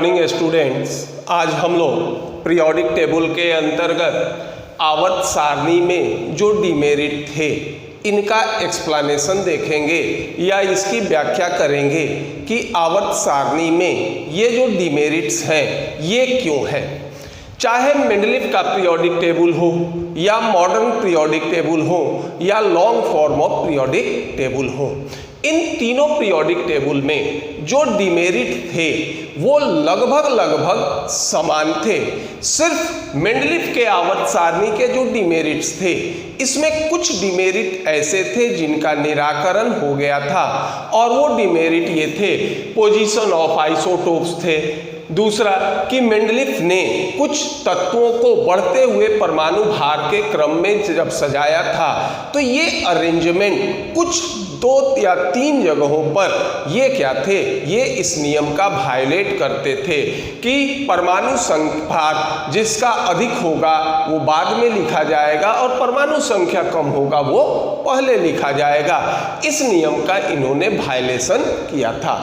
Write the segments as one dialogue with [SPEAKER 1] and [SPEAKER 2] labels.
[SPEAKER 1] Morning students. आज हम लोग पीरियोडिक टेबल के अंतर्गत आवर्त सारणी में जो डिमेरिट थे इनका एक्सप्लेनेशन देखेंगे या इसकी व्याख्या करेंगे कि आवर्त सारणी में ये जो डिमेरिट्स हैं ये क्यों हैं। चाहे मेंडलीफ का पीरियोडिक टेबल हो या मॉडर्न पीरियोडिक टेबल हो या long form of periodic table हो, इन तीनों पीरियोडिक टेबल में जो डिमेरिट थे वो लगभग समान थे। सिर्फ मेंडलीफ के आवर्त सारणी के जो डिमेरिट्स थे इसमें कुछ डिमेरिट ऐसे थे जिनका निराकरण हो गया था, और वो डिमेरिट ये थे पोजीशन ऑफ आइसोटोप्स थे। दूसरा कि मेंडलीफ ने कुछ तत्वों को बढ़ते हुए परमाणु भार के क्रम में जब सजाया था तो ये अरेंजमेंट कुछ 2 या 3 जगहों पर ये क्या थे, ये इस नियम का वायलेट करते थे कि परमाणु भार जिसका अधिक होगा वो बाद में लिखा जाएगा और परमाणु संख्या कम होगा वो पहले लिखा जाएगा। इस नियम का इन्होंने वायलेशन किया था।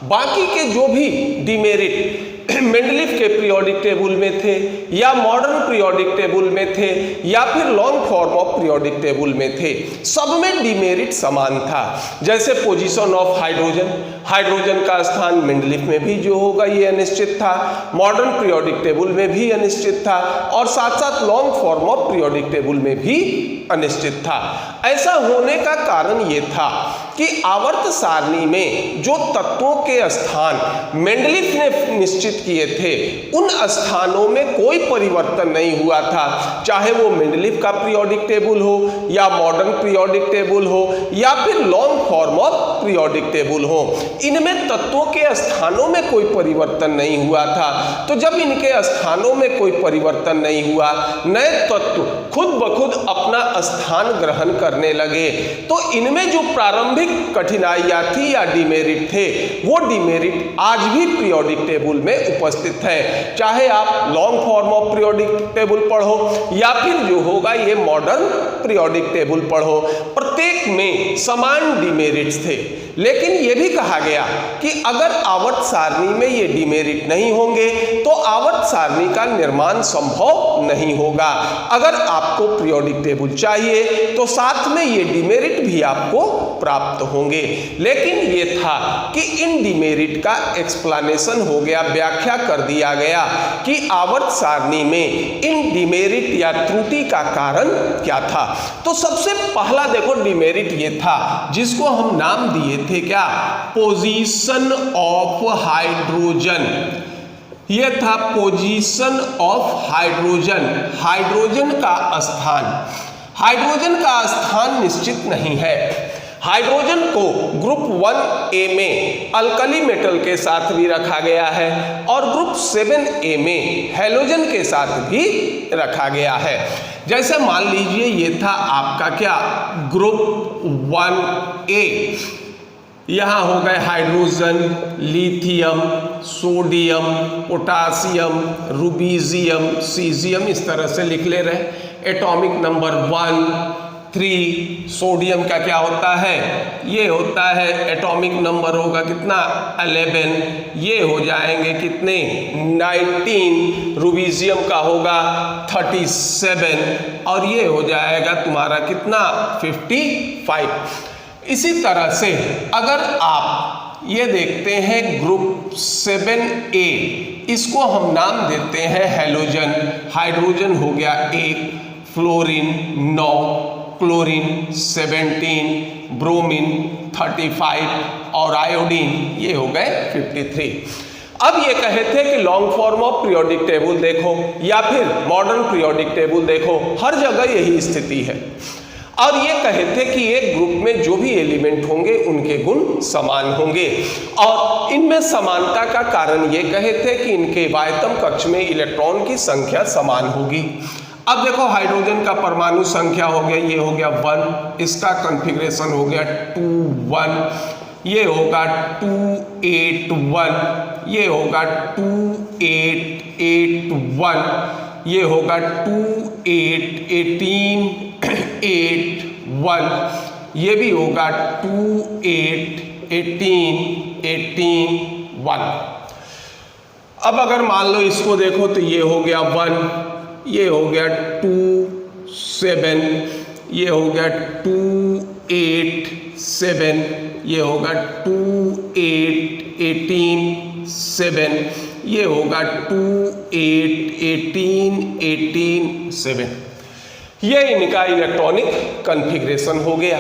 [SPEAKER 1] बाकी के जो भी डिमेरिट मेंडलीफ के पीरियोडिक टेबल में थे या मॉडर्न पीरियोडिक टेबल में थे या फिर long form of periodic table में थे, सब में डिमेरिट समान था। जैसे पोजीशन ऑफ हाइड्रोजन, हाइड्रोजन का स्थान मेंडलीफ में भी जो होगा ये अनिश्चित था, मॉडर्न पीरियोडिक टेबल में भी अनिश्चित था और साथ साथ long form of periodic table में भी अनिश्चित था। ऐसा होने का कारण ये था कि आवर्त सारणी में जो तत्वों के स्थान मेंडलीफ ने निश्चित किए थे उन स्थानों में कोई परिवर्तन नहीं हुआ था, चाहे वो मेंडलीफ का पीरियोडिक टेबल हो या मॉडर्न पीरियोडिक टेबल हो या फिर long form of periodic table हो। इनमें तत्वों के स्थानों में कोई परिवर्तन नहीं हुआ था। तो जब इनके स्थानों में कोई परिवर्तन नहीं हुआ, नए तत्व खुद ब खुद अपना स्थान ग्रहण करने लगे, तो इनमें जो प्रारंभिक कठिनाइयां थी या डिमेरिट थे वो डिमेरिट आज भी पीरियोडिक टेबल में उपस्थित है। चाहे आप long form of periodic table पढ़ो या फिर जो होगा ये मॉडर्न पीरियोडिक टेबल पढ़ो, प्रत्येक में समान डिमेरिट्स थे। लेकिन ये भी कहा गया कि अगर आवर्त सारणी में ये डिमेरिट नहीं होंगे तो आवर्त सारणी का निर्माण संभव नहीं होगा। अगर आपको पीरियोडिक टेबल चाहिए तो साथ में ये डिमेरिट भी आपको प्राप्त होंगे। लेकिन ये था कि इन डिमेरिट का एक्सप्लेनेशन हो गया, व्याख्या कर दिया गया कि आवर्त सारणी में इन डिमेरिट या त्रुटि का कारण क्या था। तो सबसे पहला देखो डिमेरिट ये था जिसको हम नाम दिए थे क्या, पोजीशन ऑफ हाइड्रोजन। यह था पोजीशन ऑफ हाइड्रोजन, हाइड्रोजन का स्थान। हाइड्रोजन का स्थान निश्चित नहीं है। हाइड्रोजन को ग्रुप 1A में अल्कली मेटल के साथ भी रखा गया है और ग्रुप 7A में हैलोजन के साथ भी रखा गया है। जैसे मान लीजिए ये था आपका क्या, ग्रुप 1A। यहाँ हो गए hydrogen, lithium, sodium, potassium, rubidium, caesium, इस तरह से लिख ले रहे। Atomic number 1, 3। सोडियम का क्या होता है, ये होता है एटॉमिक नंबर होगा कितना, 11। ये हो जाएंगे कितने, 19। रुबीजियम का होगा 37 और ये हो जाएगा तुम्हारा कितना, 55। इसी तरह से अगर आप ये देखते हैं ग्रुप 7A, इसको हम नाम देते हैं हैलोजन। हाइड्रोजन हो गया 1, फ्लोरीन 9, क्लोरीन 17, ब्रोमीन 35 और आयोडीन ये हो गए 53। अब ये कहे थे कि long form of periodic table देखो या फिर मॉडर्न पीरियोडिक टेबल देखो, हर जगह यही स्थिति है। और ये कहे थे कि एक ग्रुप में जो भी एलिमेंट होंगे उनके गुण समान होंगे, और इनमें समानता का कारण ये कहे थे कि इनके वायतम कक्ष में इलेक्ट्रॉन की संख्या समान होगी। अब देखो हाइड्रोजन का परमाणु संख्या हो गया, ये हो गया 1, इसका कॉन्फ़िगरेशन हो गया 2 1, ये होगा 2 8 1, ये होगा 2 8 8 1, ये होगा 2 8 18 8 1, ये भी होगा 2 8 18 18 1। अब अगर मान लो इसको देखो तो ये हो गया 1, ये हो गया 2 7, ये हो गया 2 8 7, ये होगा 2 8 18 7, ये होगा 2 8 18 18 7। ये इनका इलेक्ट्रॉनिक कॉन्फ़िगरेशन हो गया।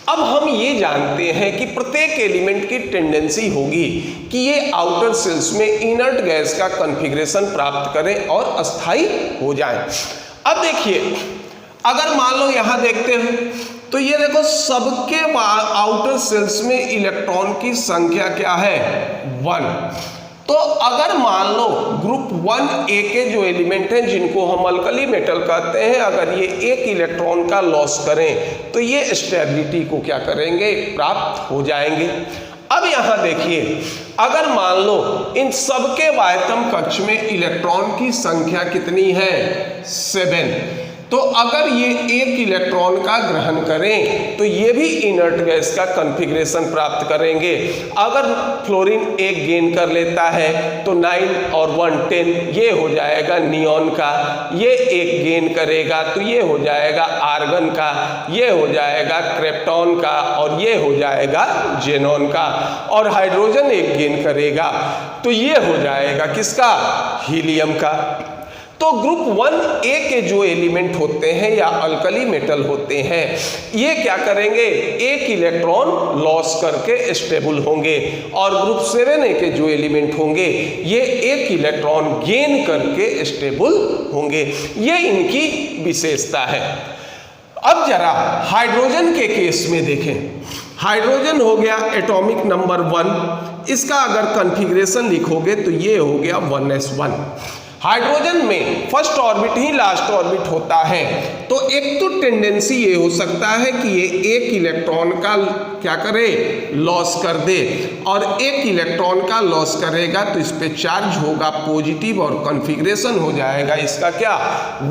[SPEAKER 1] अब हम ये जानते हैं कि प्रत्येक एलिमेंट की टेंडेंसी होगी कि ये आउटर सेल्स में इनर्ट गैस का कॉन्फ़िगरेशन प्राप्त करें और अस्थायी हो जाएं। अब देखिए, अगर मान लो यहाँ देखते हैं तो ये देखो सबके आउटर सेल्स में इलेक्ट्रॉन की संख्या क्या है 1। तो अगर मान लो ग्रुप 1A के जो एलिमेंट हैं जिनको हम अल्कली मेटल कहते हैं, अगर ये एक इलेक्ट्रॉन का लॉस करें तो ये स्टेबिलिटी को क्या करेंगे, प्राप्त हो जाएंगे। अब यहाँ देखिए, अगर मान लो इन सबके वायतम कक्ष में इलेक्ट्रॉन की संख्या कितनी है 7, तो अगर ये एक इलेक्ट्रॉन का ग्रहण करें तो ये भी इनर्ट गैस का कॉन्फ़िगरेशन प्राप्त करेंगे। अगर फ्लोरीन एक गेन कर लेता है तो 9 और 1 10, ये हो जाएगा नियॉन का। ये एक गेन करेगा तो ये हो जाएगा आर्गन का, ये हो जाएगा क्रिप्टॉन का, और ये हो जाएगा जेनॉन का। और हाइड्रोजन एक गेन करेगा तो ये हो जाएगा किसका, हीलियम का। तो ग्रुप 1A के जो एलिमेंट होते हैं या अल्कली मेटल होते हैं, ये क्या करेंगे, एक इलेक्ट्रॉन लॉस करके स्टेबल होंगे। और ग्रुप 7A के जो एलिमेंट होंगे ये एक इलेक्ट्रॉन गेन करके स्टेबल होंगे। ये इनकी विशेषता है। अब जरा हाइड्रोजन के केस में देखें। हाइड्रोजन हो गया एटॉमिक नंबर 1, इसका अगर कॉन्फ़िगरेशन लिखोगे तो ये हो गया 1s1। हाइड्रोजन में फर्स्ट ऑर्बिट ही लास्ट ऑर्बिट होता है, तो एक तो टेंडेंसी ये हो सकता है कि ये एक इलेक्ट्रॉन का क्या करे, लॉस कर दे, और एक इलेक्ट्रॉन का लॉस करेगा तो इस पे चार्ज होगा पॉजिटिव और कॉन्फ़िगरेशन हो जाएगा इसका क्या,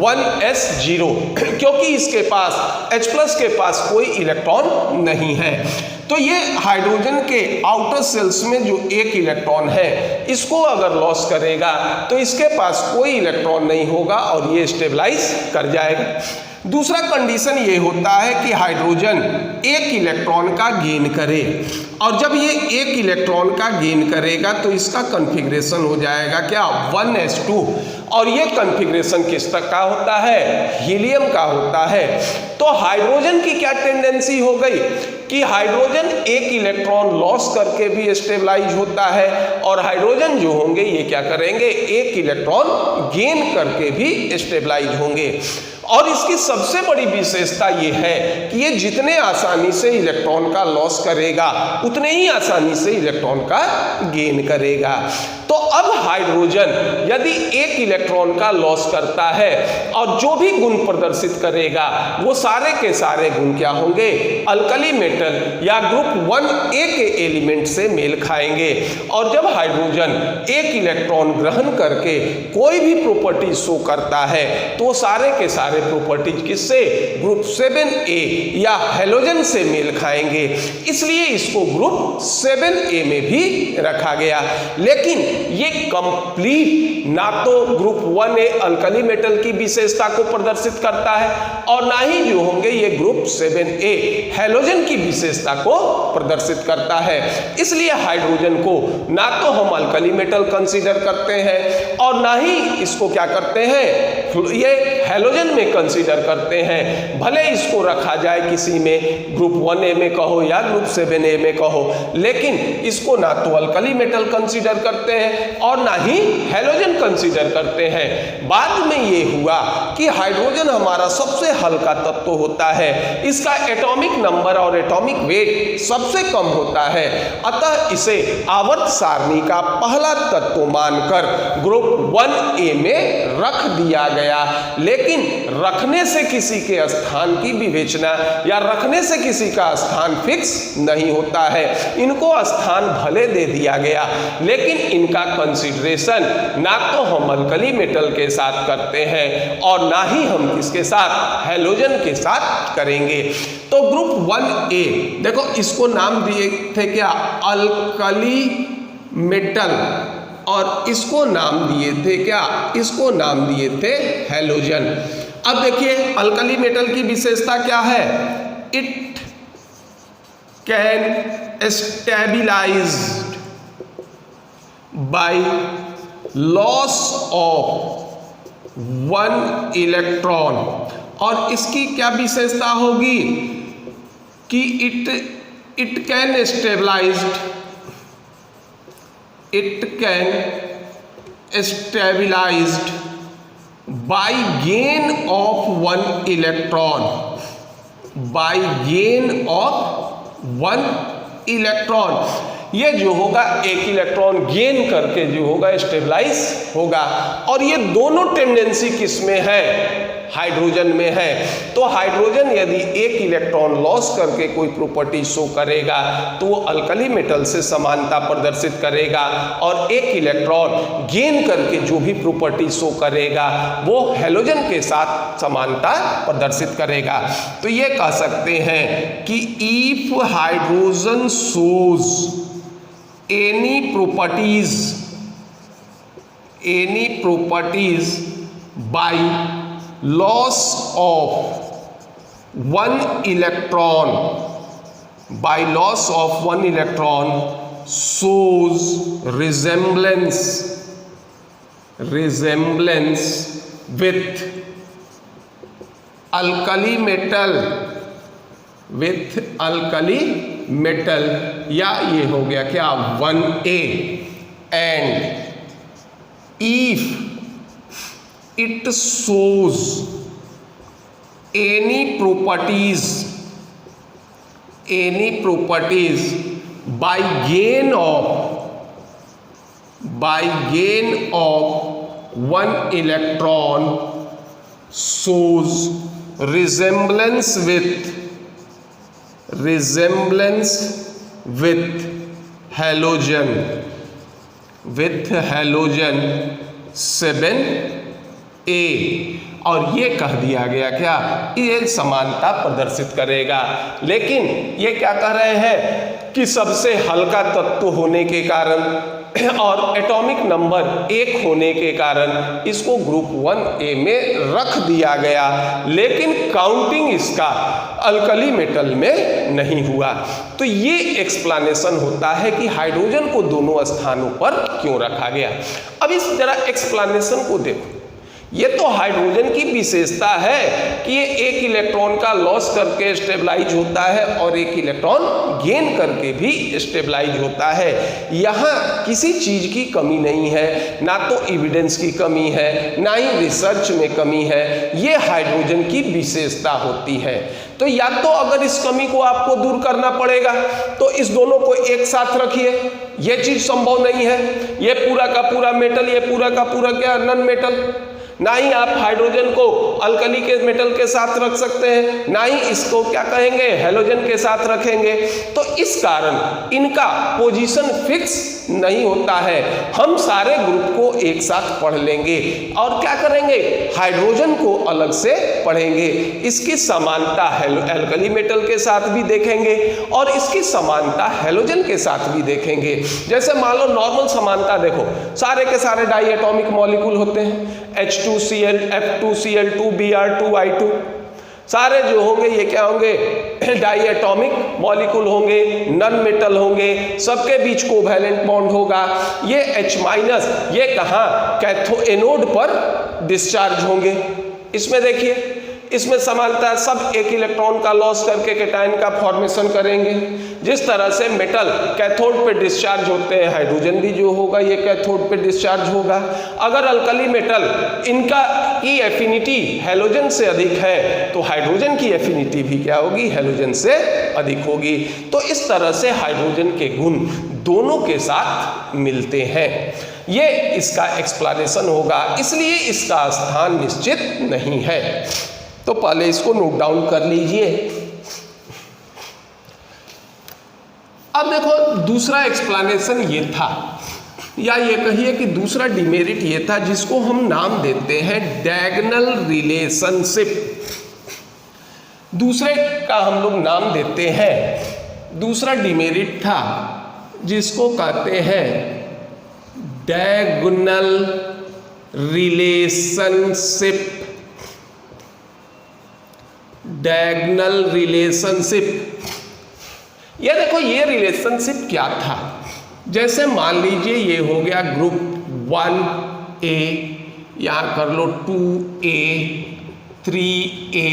[SPEAKER 1] 1s0, क्योंकि इसके पास H+ के पास कोई इलेक्ट्रॉन नहीं है। तो ये हाइड्रोजन के आउटर सेल्स में जो एक इलेक्ट्रॉन है, इसको अगर लॉस करेगा तो इसके पास कोई इलेक्ट्रॉन नहीं होगा और ये स्टेबलाइज कर जाएगा। दूसरा कंडीशन ये होता है कि हाइड्रोजन एक इलेक्ट्रॉन का गेन करे, और जब ये एक इलेक्ट्रॉन का गेन करेगा तो इसका कॉन्फ़िगरेशन हो जाएगा क्या, 1s2, और ये कॉन्फ़िगरेशन किस तक का होता है, हीलियम का होता है। तो हाइड्रोजन की क्या टेंडेंसी हो गई कि हाइड्रोजन एक इलेक्ट्रॉन लॉस करके भी स्टेबलाइज होता है, और हाइड्रोजन जो होंगे ये क्या करेंगे, एक इलेक्ट्रॉन गेन करके भी स्टेबलाइज होंगे। और इसकी सबसे बड़ी विशेषता ये है कि ये जितने आसानी से इलेक्ट्रॉन का लॉस करेगा उतने ही आसानी से इलेक्ट्रॉन का गेन करेगा। तो अब हाइड्रोजन यदि एक इलेक्ट्रॉन का लॉस करता है और जो भी गुण प्रदर्शित करेगा वो सारे के सारे गुण क्या होंगे, अल्कली मेटल या ग्रुप 1A के एलिमेंट से मेल खाएंगे। और जब हाइड्रोजन एक इलेक्ट्रॉन ग्रहण करके कोई भी प्रॉपर्टी शो करता है तो वो सारे के सारे प्रॉपर्टीज किससे, ग्रुप 7A या हैलोजन से मेल खाएंगे, इसलिए इसको ग्रुप 7A में भी रखा गया। लेकिन ये कंप्लीट ना तो ग्रुप 1A अल्कली मेटल की विशेषता को प्रदर्शित करता है और ना ही जो होंगे ये ग्रुप 7A हैलोजन की विशेषता को प्रदर्शित करता है। इसलिए हाइड्रोजन को ना तो हम अल्कली मेटल कंसीडर करते हैं और ना ही इसको क्या करते हैं, ये हैलोजन में कंसीडर करते हैं। भले इसको रखा जाए किसी में ग्रुप 1A में कहो या ग्रुप 7A में कहो, लेकिन इसको ना तो अल्कली मेटल कंसीडर करते हैं और ना ही हैलोजन कंसीडर करते हैं। बाद में ये हुआ कि हाइड्रोजन हमारा सबसे हल्का तत्व होता है, इसका एटॉमिक नंबर और एटॉमिक वेट सबसे कम होता है, अतः इसे आवर्त सारणी का पहला तत्व मानकर ग्रुप 1A में रख दिया गया। लेकिन रखने से किसी के स्थान की विवेचना या रखने से किसी का स्थान फिक्स नहीं होता है। इनको स्थान भले दे दिया गया लेकिन इनका कंसीडरेशन ना तो हम अल्कली मेटल के साथ करते हैं और ना ही हम किसके साथ, हैलोजन के साथ करेंगे। तो ग्रुप 1A देखो इसको नाम दिए थे क्या, अल्कली मेटल, और इसको नाम दिए थे क्या, इसको नाम दिए थे हैलोजन। अब देखिए अल्कली मेटल की विशेषता क्या है, it can stabilized by loss of 1 electron. और इसकी क्या विशेषता होगी कि it can stabilized, it can stabilized by gain of 1 electron, by gain of 1 electron। ये जो होगा एक इलेक्ट्रॉन गेन करके जो होगा स्टेबलाइज होगा। और ये दोनों टेंडेंसी किस में है, हाइड्रोजन में है। तो हाइड्रोजन यदि एक इलेक्ट्रॉन लॉस करके कोई प्रॉपर्टी शो करेगा तो वो अल्कली मेटल से समानता प्रदर्शित करेगा, और एक इलेक्ट्रॉन गेन करके जो भी प्रॉपर्टी शो करेगा वो हैलोजन के साथ समानता प्रदर्शित करेगा। तो ये कह सकते हैं कि if hydrogen shows any properties by loss of 1 electron, by loss of 1 electron shows resemblance with alkali metal, या ये हो गया क्या 1A, and if it shows any properties by gain of 1 electron shows resemblance with halogen 7A। और ये कह दिया गया क्या, ये समानता प्रदर्शित करेगा। लेकिन ये क्या कह रहे हैं कि सबसे हल्का तत्व होने के कारण और एटॉमिक नंबर 1 होने के कारण इसको ग्रुप 1A में रख दिया गया, लेकिन काउंटिंग इसका अल्कली मेटल में नहीं हुआ। तो ये एक्सप्लेनेशन होता है कि हाइड्रोजन को दोनों स्थानों पर क्यों रखा गया। अब इस जरा एक्सप्लेनेशन को देखो। ये तो हाइड्रोजन की विशेषता है कि ये एक इलेक्ट्रॉन का लॉस करके स्टेबलाइज होता है और एक इलेक्ट्रॉन गेन करके भी स्टेबलाइज होता है। यहाँ किसी चीज की कमी नहीं है, ना तो एविडेंस की कमी है, ना ही रिसर्च में कमी है। ये हाइड्रोजन की विशेषता होती है। तो या तो अगर इस कमी को आपको दूर करना पड़ेगा तो इस दोनों को एक साथ रखिए, ये चीज संभव नहीं है। ये पूरा का पूरा मेटल, ये पूरा का पूरा क्या नॉन मेटल। ना ही आप हाइड्रोजन को अल्कली के मेटल के साथ रख सकते हैं, ना ही इसको क्या कहेंगे हैलोजन के साथ रखेंगे। तो इस कारण इनका पोजीशन फिक्स नहीं होता है। हम सारे ग्रुप को एक साथ पढ़ लेंगे और क्या करेंगे, हाइड्रोजन को अलग से पढ़ेंगे। इसकी समानता अल्कली मेटल के साथ भी देखेंगे और इसकी समानता हैलोजन के साथ भी देखेंगे। जैसे मान लो नॉर्मल समानता देखो, सारे के सारे डाई एटॉमिक मॉलिक्यूल होते हैं, H2Cl, F2Cl2, Br2I2, सारे जो होंगे ये क्या होंगे, डाई एटॉमिक मॉलिक्यूल होंगे, नॉन मेटल होंगे, सबके बीच कोवैलेंट बॉन्ड होगा। ये H- ये कहाँ कैथो एनोड पर डिस्चार्ज होंगे। इसमें देखिए, इसमें समानता सब एक इलेक्ट्रॉन का लॉस करके कैटायन का फॉर्मेशन करेंगे। जिस तरह से मेटल कैथोड पे डिस्चार्ज होते हैं, हाइड्रोजन भी जो होगा ये कैथोड पे डिस्चार्ज होगा। अगर अल्कली मेटल इनका की एफिनिटी हैलोजन से अधिक है तो हाइड्रोजन की एफिनिटी भी क्या होगी, हैलोजन से अधिक होगी। तो इस तरह से हाइड्रोजन के गुण दोनों के साथ मिलते हैं। ये इसका एक्सप्लेनेशन होगा, इसलिए इसका स्थान निश्चित नहीं है। तो पहले इसको नोट डाउन कर लीजिए। अब देखो दूसरा एक्सप्लेनेशन ये था, या ये कहिए कि दूसरा डिमेरिट ये था जिसको हम नाम देते हैं डायगोनल रिलेशनशिप। दूसरे का हम लोग नाम देते हैं, दूसरा डिमेरिट था जिसको कहते हैं डायगोनल रिलेशनशिप, डायगोनल रिलेशनशिप। ये देखो ये रिलेशनशिप क्या था, जैसे मान लीजिए ये हो गया ग्रुप 1A, यहाँ कर लो 2A, 3A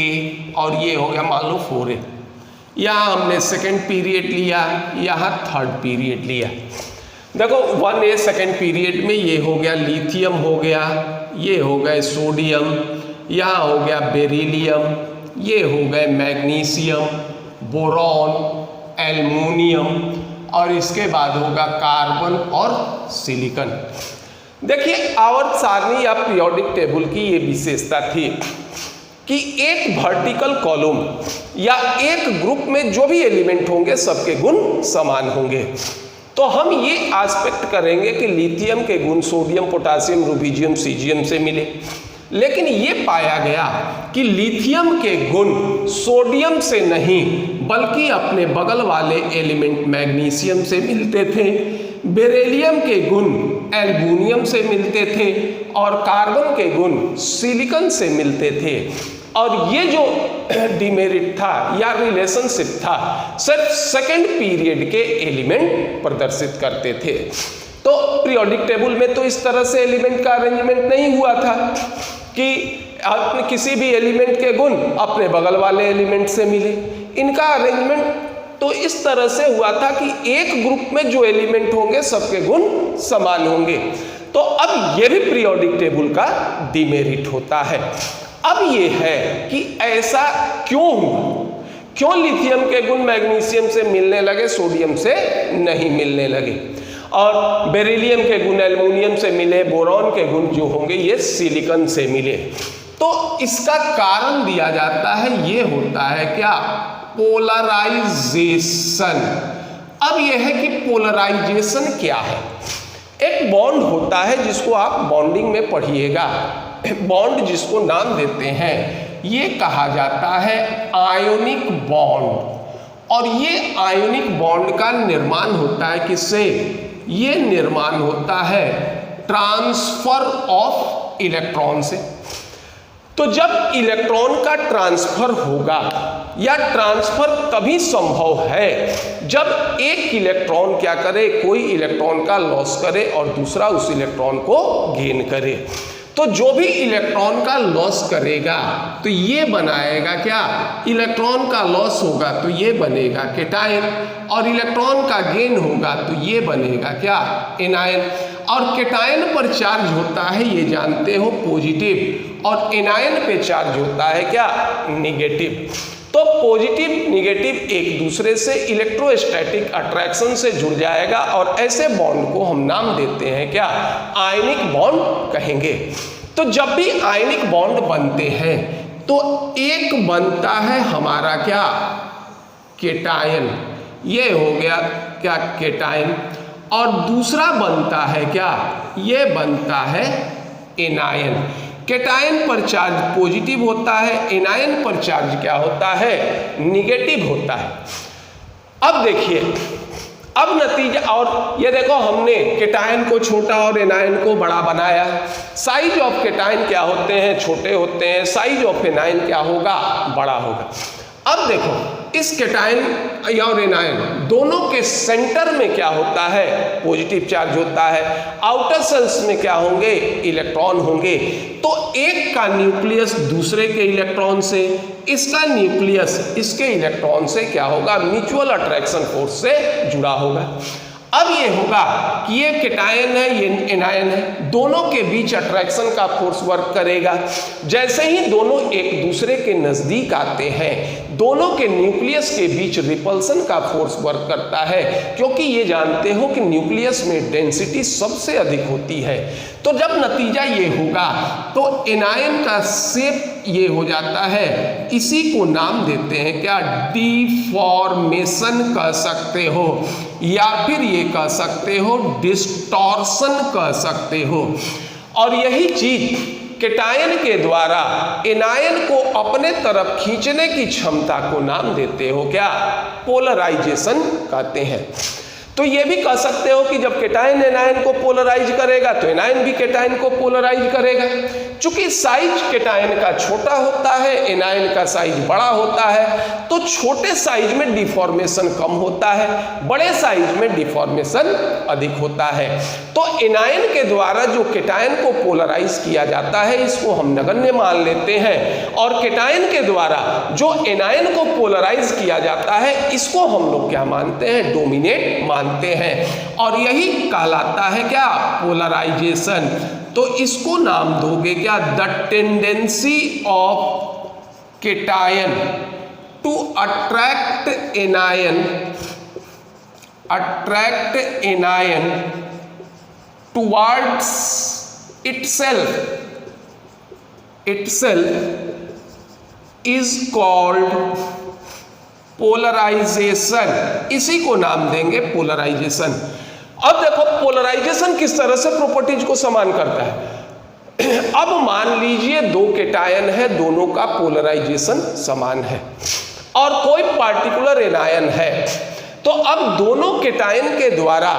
[SPEAKER 1] और ये हो गया मान लो 4A। यहाँ हमने सेकेंड पीरियड लिया, यहाँ थर्ड पीरियड लिया। देखो 1A सेकेंड पीरियड में ये हो गया लिथियम हो गया, ये हो गए सोडियम, यहाँ हो गया बेरिलियम, ये हो गए मैग्नीशियम, बोरॉन, एल्युमिनियम और इसके बाद होगा कार्बन और सिलिकॉन। देखिए आवर्त सारणी या पीरियोडिक टेबल की ये विशेषता थी कि एक वर्टिकल कॉलम या एक ग्रुप में जो भी एलिमेंट होंगे सबके गुण समान होंगे। तो हम ये एस्पेक्ट करेंगे कि लिथियम के गुण सोडियम, पोटासियम, रूबिडियम, सीजियम से मिले, लेकिन ये पाया गया कि लिथियम के गुण सोडियम से नहीं बल्कि अपने बगल वाले एलिमेंट मैग्नीशियम से मिलते थे, बेरिलियम के गुण एल्युमिनियम से मिलते थे और कार्बन के गुण सिलिकॉन से मिलते थे। और ये जो डिमेरिट था या रिलेशनशिप था सिर्फ सेकेंड पीरियड के एलिमेंट प्रदर्शित करते थे। तो पीरियोडिक टेबल में तो इस तरह से एलिमेंट का अरेंजमेंट नहीं हुआ था कि किसी भी एलिमेंट के गुण अपने बगल वाले एलिमेंट से मिले। इनका अरेंजमेंट तो इस तरह से हुआ था कि एक ग्रुप में जो एलिमेंट होंगे सबके गुण समान होंगे। तो अब ये भी पीरियोडिक टेबल का डिमेरिट होता है। अब ये है कि ऐसा क्यों हुआ, क्यों लिथियम के गुण मैग्नीशियम से मिलने लगे, सोडियम से नहीं मिलने लगे, और बेरिलियम के गुण एल्युमिनियम से मिले, बोरॉन के गुण जो होंगे ये सिलिकॉन से मिले। तो इसका कारण दिया जाता है, ये होता है क्या, पोलराइजेशन। अब यह है कि पोलराइजेशन क्या है। एक बॉन्ड होता है जिसको आप बॉन्डिंग में पढ़िएगा, बॉन्ड जिसको नाम देते हैं ये कहा जाता है आयोनिक बॉन्ड। और ये आयोनिक बॉन्ड का निर्माण होता है किससे, ये निर्माण होता है ट्रांसफर ऑफ इलेक्ट्रॉन से। तो जब इलेक्ट्रॉन का ट्रांसफर होगा या ट्रांसफर तभी संभव है जब एक इलेक्ट्रॉन क्या करे, कोई इलेक्ट्रॉन का लॉस करे और दूसरा उस इलेक्ट्रॉन को गेन करे। तो जो भी इलेक्ट्रॉन का लॉस करेगा तो ये बनाएगा क्या, इलेक्ट्रॉन का लॉस होगा तो ये बनेगा केटायन, और इलेक्ट्रॉन का गेन होगा तो ये बनेगा क्या, एनायन। और केटायन पर चार्ज होता है ये जानते हो पॉजिटिव, और एनायन पे चार्ज होता है क्या, निगेटिव। तो पॉजिटिव निगेटिव एक दूसरे से इलेक्ट्रोस्टैटिक अट्रैक्शन से जुड़ जाएगा और ऐसे बॉन्ड को हम नाम देते हैं क्या, आयनिक बॉन्ड कहेंगे। तो जब भी आयनिक बॉन्ड बनते हैं तो एक बनता है हमारा क्या, केटायन, ये हो गया क्या केटायन, और दूसरा बनता है क्या, ये बनता है एनायन। केटायन पर चार्ज पॉजिटिव होता है, एनायन पर चार्ज क्या होता है, निगेटिव होता है। अब देखिए, अब नतीजा, और ये देखो हमने केटायन को छोटा और एनायन को बड़ा बनाया। साइज ऑफ केटायन क्या होते हैं, छोटे होते हैं, साइज ऑफ एनायन क्या होगा, बड़ा होगा। अब देखो इस केटायन और एनायन दोनों के सेंटर में क्या होता है, पॉजिटिव चार्ज होता है। आउटर सेल्स में क्या होंगे, इलेक्ट्रॉन होंगे। तो एक का न्यूक्लियस दूसरे के इलेक्ट्रॉन से, इसका न्यूक्लियस इसके इलेक्ट्रॉन से क्या होगा, म्यूचुअल अट्रैक्शन फोर्स से जुड़ा होगा। अब ये होगा कि ये केटायन है ये एनायन है, दोनों के बीच अट्रैक्शन का फोर्स वर्क करेगा। जैसे ही दोनों एक दूसरे के नज़दीक आते हैं, दोनों के न्यूक्लियस के बीच रिपल्सन का फोर्स वर्क करता है, क्योंकि ये जानते हो कि न्यूक्लियस में डेंसिटी सबसे अधिक होती है। तो जब नतीजा ये होगा तो एनायन का शेप ये हो जाता है, इसी को नाम देते हैं क्या, डिफॉर्मेशन कह सकते हो, या फिर ये कह सकते हो डिस्टॉर्शन कह सकते हो। और यही चीज केटायन के द्वारा एनायन को अपने तरफ खींचने की क्षमता को नाम देते हो क्या, पोलराइजेशन कहते हैं। तो ये भी कह सकते हो कि जब केटायन एनायन को पोलराइज करेगा तो एनायन भी केटायन को पोलराइज करेगा। चूंकि साइज केटायन का छोटा होता है, एनायन का साइज बड़ा होता है, तो छोटे साइज में डिफॉर्मेशन कम होता है, बड़े साइज में डिफॉर्मेशन अधिक होता है। तो एनायन के द्वारा जो केटायन को पोलराइज किया जाता है इसको हम नगण्य मान लेते हैं, और केटायन के द्वारा जो एनायन को पोलराइज किया जाता है इसको हम लोग क्या मानते हैं, डोमिनेट मानते हैं, और यही कहलाता है क्या, पोलराइजेशन। तो इसको नाम दोगे क्या, the tendency of cation to attract anion towards itself is called polarization. इसी को नाम देंगे पोलराइजेशन। अब देखो पोलराइजेशन किस तरह से प्रॉपर्टीज को समान करता है। अब मान लीजिए दो केटायन है, दोनों का पोलराइजेशन समान है, और कोई पार्टिकुलर एनायन है, तो अब दोनों केटायन के द्वारा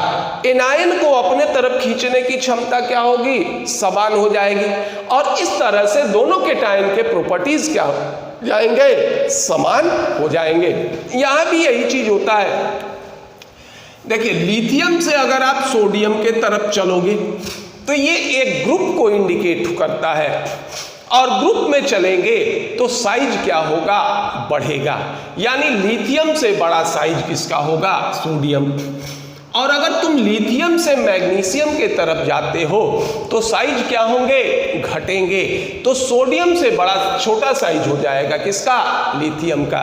[SPEAKER 1] एनायन को अपने तरफ खींचने की क्षमता क्या होगी, समान हो जाएगी, और इस तरह से दोनों केटायन के प्रॉपर्टीज क्या हो जाएंगे, समान हो जाएंगे। यहां भी यही चीज होता है। देखिए लिथियम से अगर आप सोडियम के तरफ चलोगे तो ये एक ग्रुप को इंडिकेट करता है, और ग्रुप में चलेंगे तो साइज क्या होगा, बढ़ेगा, यानी लिथियम से बड़ा साइज किसका होगा, सोडियम। और अगर तुम लिथियम से मैग्नीशियम के तरफ जाते हो तो साइज क्या होंगे, घटेंगे। तो सोडियम से बड़ा छोटा साइज हो जाएगा किसका, लिथियम का,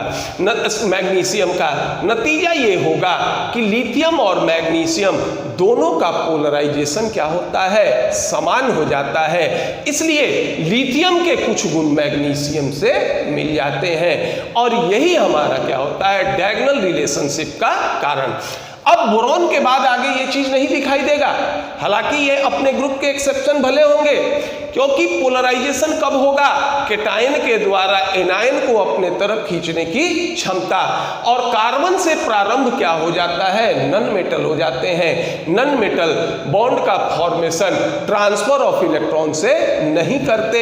[SPEAKER 1] मैग्नीशियम का। नतीजा ये होगा कि लिथियम और मैग्नीशियम दोनों का पोलराइजेशन क्या होता है, समान हो जाता है। इसलिए लिथियम के कुछ गुण मैग्नीशियम से मिल जाते हैं, और यही हमारा क्या होता है, डायगोनल रिलेशनशिप का कारण। अब बोरॉन के बाद आगे ये चीज नहीं दिखाई देगा, हालांकि ये अपने ग्रुप के एक्सेप्शन भले होंगे, क्योंकि पोलराइजेशन कब होगा, केटायन के द्वारा एनायन को अपने तरफ खींचने की क्षमता, और कार्बन से प्रारंभ क्या हो जाता है, नन मेटल हो जाते हैं। नन मेटल बॉन्ड का फॉर्मेशन ट्रांसफर ऑफ इलेक्ट्रॉन से नहीं करते,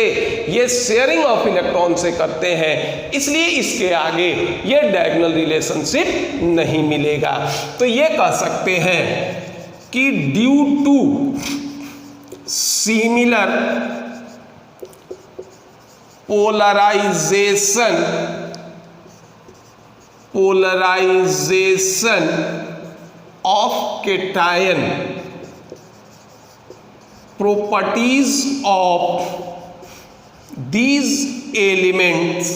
[SPEAKER 1] ये शेयरिंग ऑफ इलेक्ट्रॉन से करते हैं, इसलिए इसके आगे ये डायगोनल रिलेशनशिप नहीं मिलेगा। तो ये कह सकते हैं कि due to similar polarization of cation, properties of these elements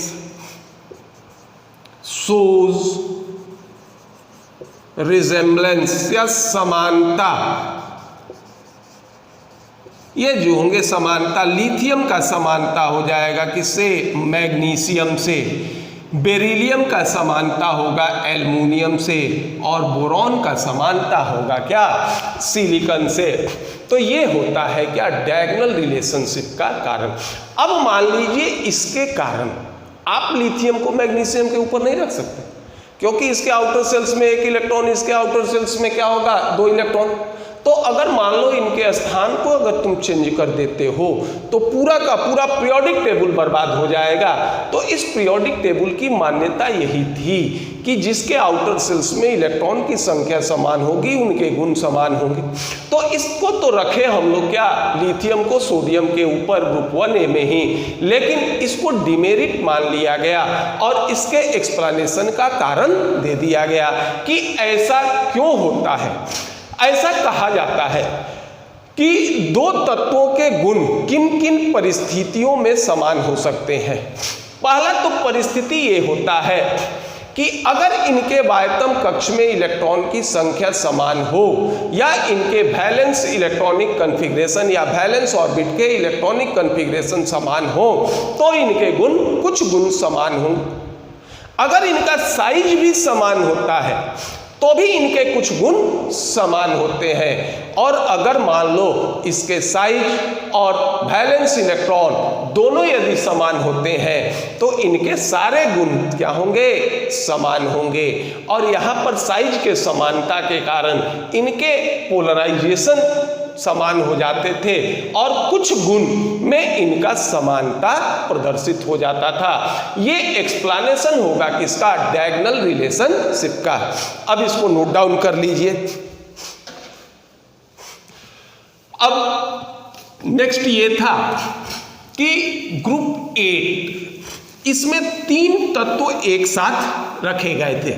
[SPEAKER 1] shows resemblance या समानता। ये जो होंगे समानता, लिथियम का समानता हो जाएगा किससे, मैग्नीशियम से, बेरिलियम का समानता होगा एल्युमिनियम से, और बोरॉन का समानता होगा क्या, सिलिकॉन से। तो ये होता है क्या, डायगोनल रिलेशनशिप का कारण। अब मान लीजिए इसके कारण आप लिथियम को मैग्नीशियम के ऊपर नहीं रख सकते, क्योंकि इसके आउटर सेल्स में एक इलेक्ट्रॉन, इसके आउटर सेल्स में क्या होगा, 2 इलेक्ट्रॉन। तो अगर मान लो इनके स्थान को अगर तुम चेंज कर देते हो तो पूरा का पूरा पीरियोडिक टेबल बर्बाद हो जाएगा। तो इस पीरियोडिक टेबल की मान्यता यही थी कि जिसके आउटर सेल्स में इलेक्ट्रॉन की संख्या समान होगी उनके गुण समान होंगे। तो इसको तो रखे हम लोग क्या, लिथियम को सोडियम के ऊपर ग्रुप 1A में ही, लेकिन इसको डिमेरिट मान लिया गया और इसके एक्सप्लेनेशन का कारण दे दिया गया कि ऐसा क्यों होता है। ऐसा कहा जाता है कि 2 तत्वों के गुण किन किन परिस्थितियों में समान हो सकते हैं। पहला तो परिस्थिति ये होता है कि अगर इनके वायतम कक्ष में इलेक्ट्रॉन की संख्या समान हो, या इनके वैलेंस इलेक्ट्रॉनिक कॉन्फ़िगरेशन या वैलेंस ऑर्बिट के इलेक्ट्रॉनिक कॉन्फ़िगरेशन समान हो, तो इनके गुण, कुछ गुण समान होंगे। अगर इनका साइज भी समान होता है तो भी इनके कुछ गुण समान होते हैं। और अगर मान लो इसके साइज और वैलेंस इलेक्ट्रॉन दोनों यदि समान होते हैं तो इनके सारे गुण क्या होंगे, समान होंगे। और यहाँ पर साइज के समानता के कारण इनके पोलराइजेशन समान हो जाते थे और कुछ गुण में इनका समानता प्रदर्शित हो जाता था। ये एक्सप्लेनेशन होगा किसका, डायगोनल रिलेशनशिप का। अब इसको नोट डाउन कर लीजिए। अब नेक्स्ट ये था कि ग्रुप 8 इसमें 3 तत्व एक साथ रखे गए थे।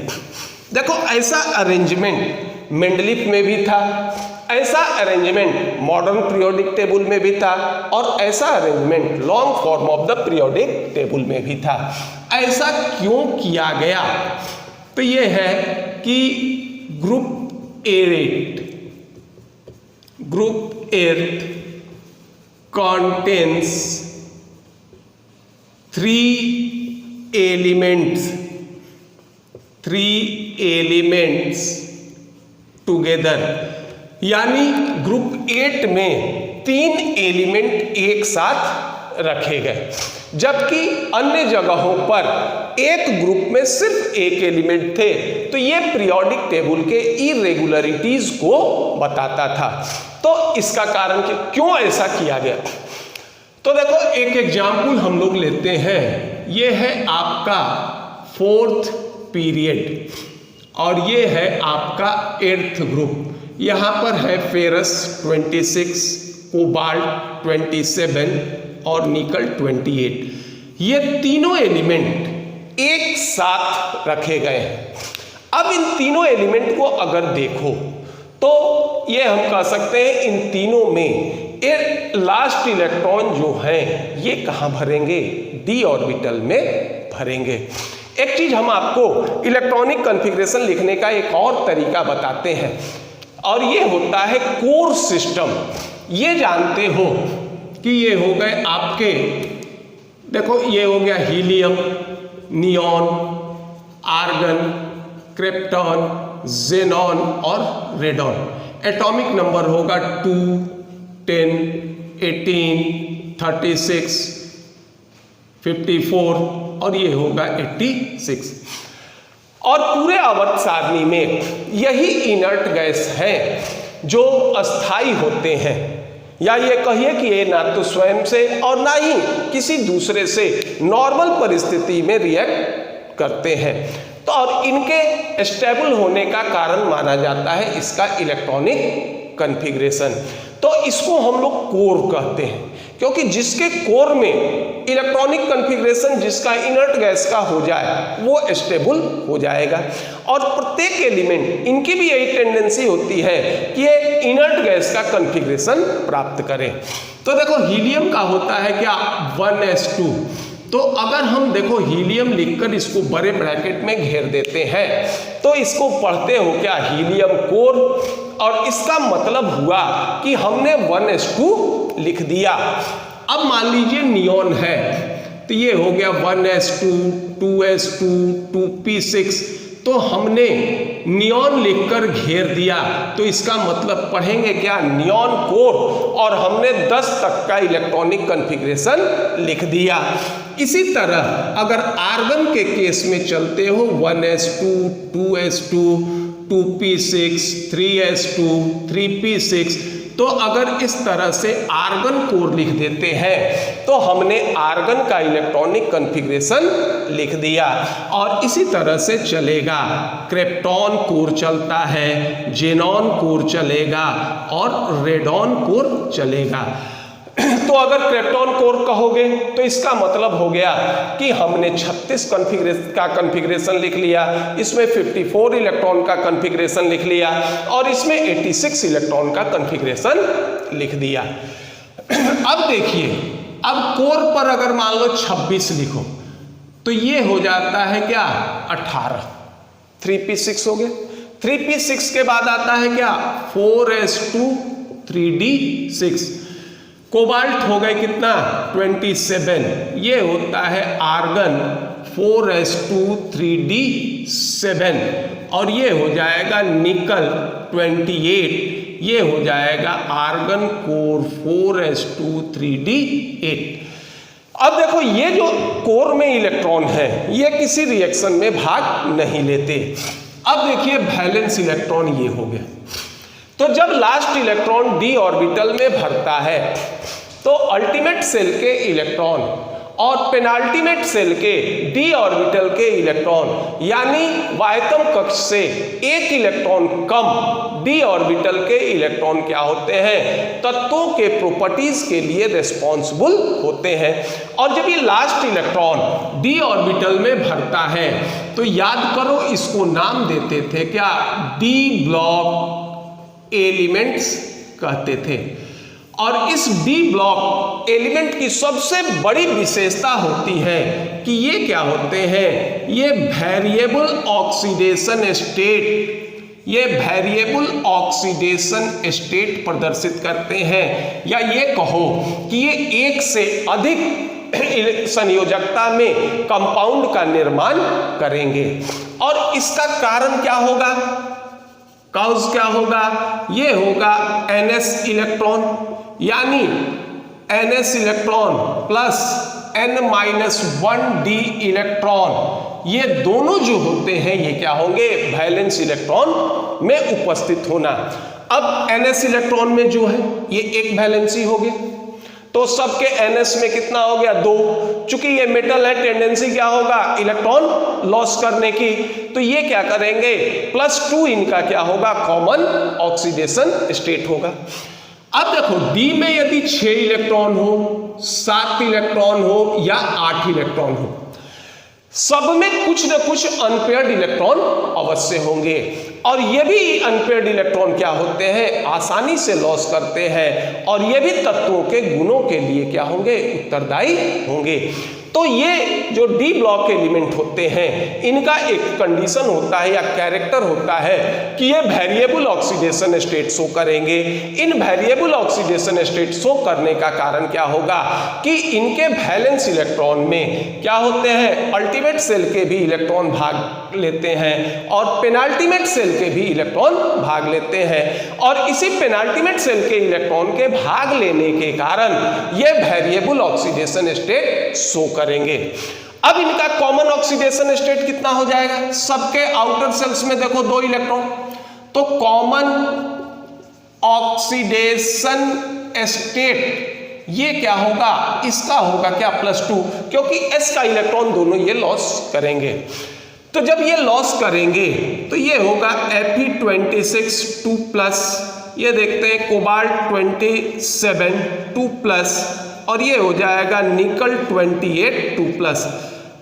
[SPEAKER 1] देखो ऐसा अरेंजमेंट मेंडलीफ में भी था, ऐसा अरेंजमेंट मॉडर्न पीरियोडिक टेबल में भी था और ऐसा arrangement long form of the periodic table में भी था। ऐसा क्यों किया गया, तो ये है कि ग्रुप 8 contains 3 elements together, यानी ग्रुप 8 में 3 एलिमेंट एक साथ रखे गए, जबकि अन्य जगहों पर एक ग्रुप में सिर्फ एक एलिमेंट थे। तो ये पीरियोडिक टेबल के इरेगुलरिटीज को बताता था। तो इसका कारण क्यों ऐसा किया गया, तो देखो एक एग्जाम्पल हम लोग लेते हैं। ये है आपका 4th पीरियड और ये है आपका 8th ग्रुप। यहाँ पर है फेरस 26, कोबाल्ट 27 और निकल 28। ये तीनों एलिमेंट एक साथ रखे गए हैं। अब इन तीनों एलिमेंट को अगर देखो तो ये हम कह सकते हैं इन तीनों में ये लास्ट इलेक्ट्रॉन जो हैं ये कहाँ भरेंगे, डी ऑर्बिटल में भरेंगे। एक चीज हम आपको इलेक्ट्रॉनिक कॉन्फ़िगरेशन लिखने का एक और तरीका बताते हैं और ये होता है कोर सिस्टम। ये जानते हो कि ये हो गए आपके, देखो ये हो गया helium, neon, argon, krypton, xenon और रेडॉन। एटॉमिक नंबर होगा 2, 10, 18, 36, 54 और ये होगा 86। और पूरे आवर्त सारणी में यही इनर्ट गैस है जो अस्थाई होते हैं, या ये कहिए कि ये ना तो स्वयं से और ना ही किसी दूसरे से नॉर्मल परिस्थिति में रिएक्ट करते हैं। तो और इनके स्टेबल होने का कारण माना जाता है इसका इलेक्ट्रॉनिक कॉन्फ़िगरेशन। तो इसको हम लोग कोर कहते हैं, क्योंकि जिसके कोर में इलेक्ट्रॉनिक कॉन्फ़िगरेशन जिसका इनर्ट गैस का हो जाए वो स्टेबल हो जाएगा। और प्रत्येक एलिमेंट इनकी भी यही टेंडेंसी होती है कि ये इनर्ट गैस का कॉन्फ़िगरेशन प्राप्त करें। तो देखो हीलियम का होता है क्या, 1s2। तो अगर हम देखो हीलियम लिखकर इसको बड़े ब्रैकेट में घेर देते हैं तो इसको पढ़ते हो क्या, हीलियम कोर, और इसका मतलब हुआ कि हमने 1s2 लिख दिया। अब मान लीजिए नियॉन है तो ये हो गया 1s2, 2s2, 2p6। तो हमने नियॉन लिखकर घेर दिया तो इसका मतलब पढ़ेंगे क्या, नियॉन कोर, और हमने 10 तक का इलेक्ट्रॉनिक कॉन्फ़िगरेशन लिख दिया। इसी तरह अगर आर्गन के केस में चलते हो 1s2, 2s2, 2p6, 3s2, 3p6, तो अगर इस तरह से आर्गन कोर लिख देते हैं तो हमने आर्गन का इलेक्ट्रॉनिक कॉन्फ़िगरेशन लिख दिया। और इसी तरह से चलेगा, क्रिप्टॉन कोर चलता है, ज़ेनॉन कोर चलेगा और रेडॉन कोर चलेगा। तो अगर क्रिप्टॉन कोर कहोगे तो इसका मतलब हो गया कि हमने 36 का कॉन्फ़िगरेशन लिख लिया, इसमें 54 इलेक्ट्रॉन का कॉन्फ़िगरेशन लिख लिया और इसमें 86 इलेक्ट्रॉन का कॉन्फ़िगरेशन लिख दिया। अब देखिए, अब कोर पर अगर मान लो 26 लिखो तो ये हो जाता है क्या, 18। 3p6 हो गए। 3p6 के बाद आता है क्या, 4s2, 3d6। कोबाल्ट हो गए कितना, 27। ये होता है आर्गन, 4s2, 3d7। और ये हो जाएगा निकल 28, ये हो जाएगा आर्गन कोर 4s2 3d8। अब देखो ये जो कोर में इलेक्ट्रॉन है ये किसी रिएक्शन में भाग नहीं लेते। अब देखिए वैलेंस इलेक्ट्रॉन ये हो गया। तो जब लास्ट इलेक्ट्रॉन डी ऑर्बिटल में भरता है तो अल्टीमेट सेल के इलेक्ट्रॉन और पेनाल्टीमेट सेल के डी ऑर्बिटल के इलेक्ट्रॉन यानी वाह्यतम कक्ष से एक इलेक्ट्रॉन कम डी ऑर्बिटल के इलेक्ट्रॉन क्या होते हैं, तत्वों के प्रॉपर्टीज के लिए रिस्पॉन्सिबल होते हैं। और जब ये लास्ट इलेक्ट्रॉन डी ऑर्बिटल में भरता है तो याद करो इसको नाम देते थे क्या, डी ब्लॉक एलिमेंट्स कहते थे। और इस डी ब्लॉक एलिमेंट की सबसे बड़ी विशेषता होती है कि ये क्या होते हैं, ये वेरिएबल ऑक्सीडेशन स्टेट, ये वेरिएबल ऑक्सीडेशन स्टेट प्रदर्शित करते हैं, या ये कहो कि ये एक से अधिक संयोजकता में कंपाउंड का निर्माण करेंगे। और इसका कारण क्या होगा, कॉज क्या होगा, ये होगा ns इलेक्ट्रॉन, यानी ns electron plus n-1d electron, ये दोनों जो होते हैं ये क्या होंगे, वैलेंस इलेक्ट्रॉन में उपस्थित होना। अब ns इलेक्ट्रॉन में जो है ये एक वैलेंसी हो गया, तो सबके ns में कितना हो गया, 2। चूंकि ये मेटल है टेंडेंसी क्या होगा, इलेक्ट्रॉन लॉस करने की, तो ये क्या करेंगे +2 इनका क्या होगा, कॉमन ऑक्सीडेशन स्टेट होगा। अब देखो D में यदि 6 इलेक्ट्रॉन हो, 7 इलेक्ट्रॉन हो या 8 इलेक्ट्रॉन हो, सब में कुछ न कुछ अनपेयर्ड इलेक्ट्रॉन अवश्य होंगे। और ये भी अनपेयर्ड इलेक्ट्रॉन क्या होते हैं, आसानी से लॉस करते हैं, और ये भी तत्वों के गुणों के लिए क्या होंगे, उत्तरदायी होंगे। तो ये जो डी ब्लॉक एलिमेंट होते हैं इनका एक कंडीशन होता है या कैरेक्टर होता है कि ये वेरिएबल ऑक्सीडेशन स्टेट शो करेंगे। इन वेरिएबल ऑक्सीडेशन स्टेट शो करने का कारण क्या होगा कि इनके वैलेंस इलेक्ट्रॉन में क्या होते हैं, अल्टीमेट सेल के भी इलेक्ट्रॉन भाग लेते हैं और पेनाल्टीमेट सेल के भी इलेक्ट्रॉन भाग लेते हैं। और इसी पेनाल्टीमेट सेल के इलेक्ट्रॉन के भाग लेने के कारण ये वेरिएबल ऑक्सीडेशन स्टेट शो करेंगे। अब इनका कॉमन ऑक्सीडेशन स्टेट कितना हो जाएगा, सबके आउटर सेल्स में देखो 2 इलेक्ट्रॉन, तो कॉमन ऑक्सीडेशन स्टेट ये क्या होगा, इसका होगा क्या +2, क्योंकि s का इलेक्ट्रॉन दोनों ये लॉस करेंगे। तो जब ये लॉस करेंगे तो ये होगा Fe26 2+, ये देखते हैं कोबाल्ट 27 2+, और ये हो जाएगा निकल 28 2+।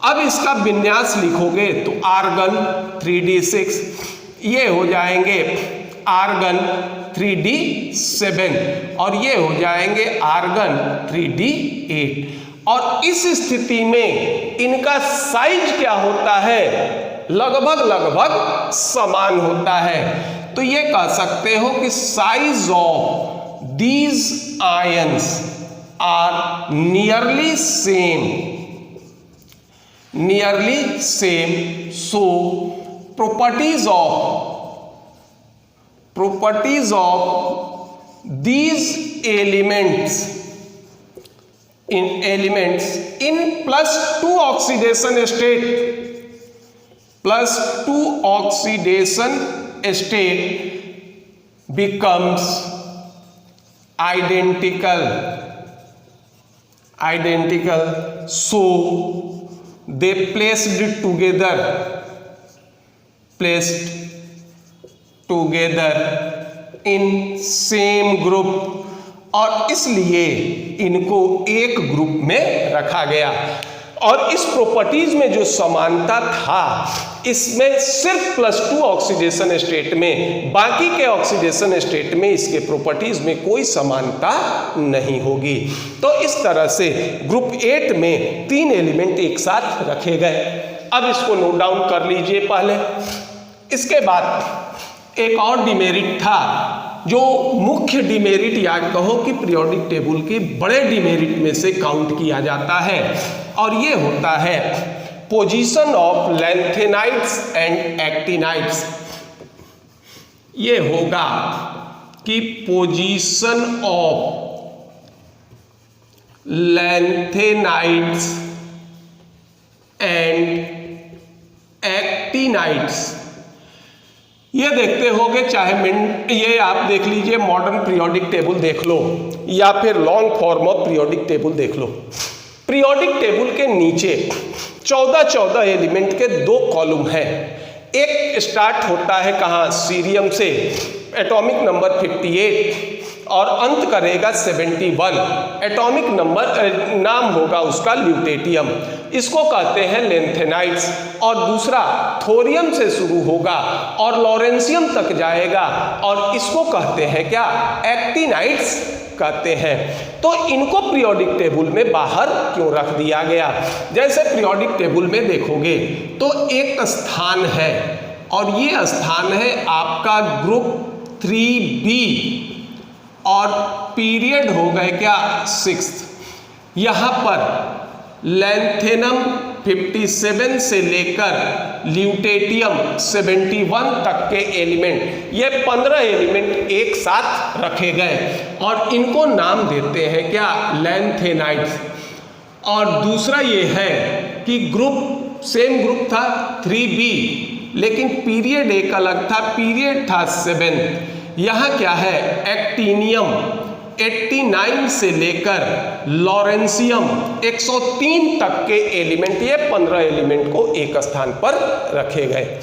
[SPEAKER 1] अब इसका विन्यास लिखोगे तो आर्गन 3d6, ये हो जाएंगे आर्गन 3d7, और ये हो जाएंगे आर्गन 3d8। और इस स्थिति में इनका साइज क्या होता है, लगभग समान होता है। तो ये कह सकते हो कि size of these ions are nearly same, so properties of these elements in +2 oxidation state becomes identical, so they placed together in same group, और इसलिए इनको एक ग्रुप में रखा गया। और इस प्रॉपर्टीज में जो समानता था इसमें सिर्फ +2 ऑक्सीडेशन स्टेट में, बाकी के ऑक्सीडेशन स्टेट में इसके प्रॉपर्टीज में कोई समानता नहीं होगी। तो इस तरह से ग्रुप 8 में 3 एलिमेंट एक साथ रखे गए। अब इसको नोट डाउन कर लीजिए पहले। इसके बाद एक और डिमेरिट था, जो मुख्य डिमेरिट या कहो कि पीरियोडिक टेबल के बड़े डिमेरिट में से काउंट किया जाता है, और ये होता है position of lanthanides and actinides, ये होगा कि position of lanthanides and actinides, ये देखते होगे, चाहे ये आप देख लीजिए, मॉडर्न पीरियोडिक टेबल देख लो या फिर long form of periodic table देख लो। पीरियोडिक टेबल के नीचे 14 एलिमेंट के 2 कॉलम हैं। एक स्टार्ट होता है कहाँ, सीरियम से, एटॉमिक नंबर 58 और अंत करेगा 71। एटॉमिक नंबर नाम होगा उसका ल्यूटेटियम, इसको कहते हैं लैंथेनाइड्स। और दूसरा थोरियम से शुरू होगा और लॉरेंशियम तक जाएगा और इसको कहते हैं क्या, एक्टिनाइड्स कहते हैं। तो इनको पीरियोडिक टेबल में बाहर क्यों रख दिया गया? जैसे पीरियोडिक टेबल में देखोगे तो एक स्थान है और ये स्थान है आपका ग्रुप 3B और पीरियड हो गए क्या, 6th। यहाँ पर लैंथेनम 57 से लेकर ल्यूटेटियम 71 तक के एलिमेंट, ये 15 एलिमेंट एक साथ रखे गए और इनको नाम देते हैं क्या, लैंथेनाइड्स। और दूसरा ये है कि ग्रुप सेम ग्रुप था 3B, लेकिन पीरियड एक अलग था, पीरियड था 7। यहाँ क्या है, एक्टिनियम 89 से लेकर लॉरेंशियम 103 तक के एलिमेंट, ये 15 एलिमेंट को एक स्थान पर रखे गए।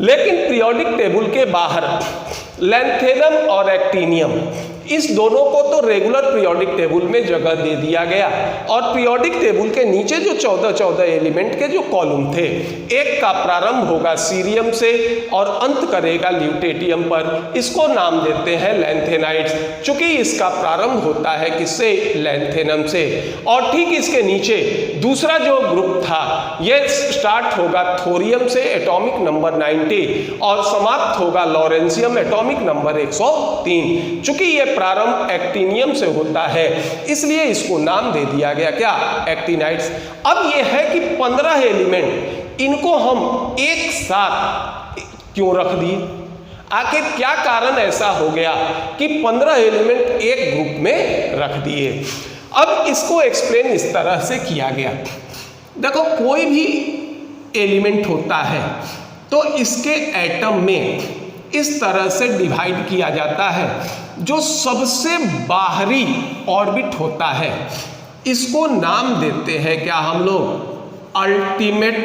[SPEAKER 1] लेकिन पीरियोडिक टेबल के बाहर लैंथेनम और एक्टिनियम, इस दोनों को तो रेगुलर पीरियोडिक टेबल में जगह दे दिया गया और पीरियोडिक टेबल के नीचे जो 14 एलिमेंट के जो कॉलम थे, एक का प्रारंभ होगा सीरियम से और अंत करेगा ल्यूटेटियम पर, इसको नाम देते हैं लैंथेनाइड्स, चूंकि इसका प्रारंभ होता है किससे, लैंथेनम से। और ठीक इसके नीचे दूसरा जो ग्रुप था, ये स्टार्ट होगा थोरियम से, एटॉमिक नंबर 90, और समाप्त होगा लॉरेंशियम, एटॉमिक नंबर 103। चूंकि ये प्रारंभ एक्टिनियम से होता है, इसलिए इसको नाम दे दिया गया क्या, एक्टिनाइड्स। अब ये है कि 15 एलिमेंट, इनको हम एक साथ क्यों रख दिए? आखिर क्या कारण ऐसा हो गया कि 15 एलिमेंट एक ग्रुप में रख दिए? अब इसको एक्सप्लेन इस तरह से किया गया। देखो, कोई भी एलिमेंट होता है तो इसके एटम में इस तरह से डिवाइड किया जाता है। जो सबसे बाहरी ऑर्बिट होता है, इसको नाम देते हैं क्या हम लोग, अल्टीमेट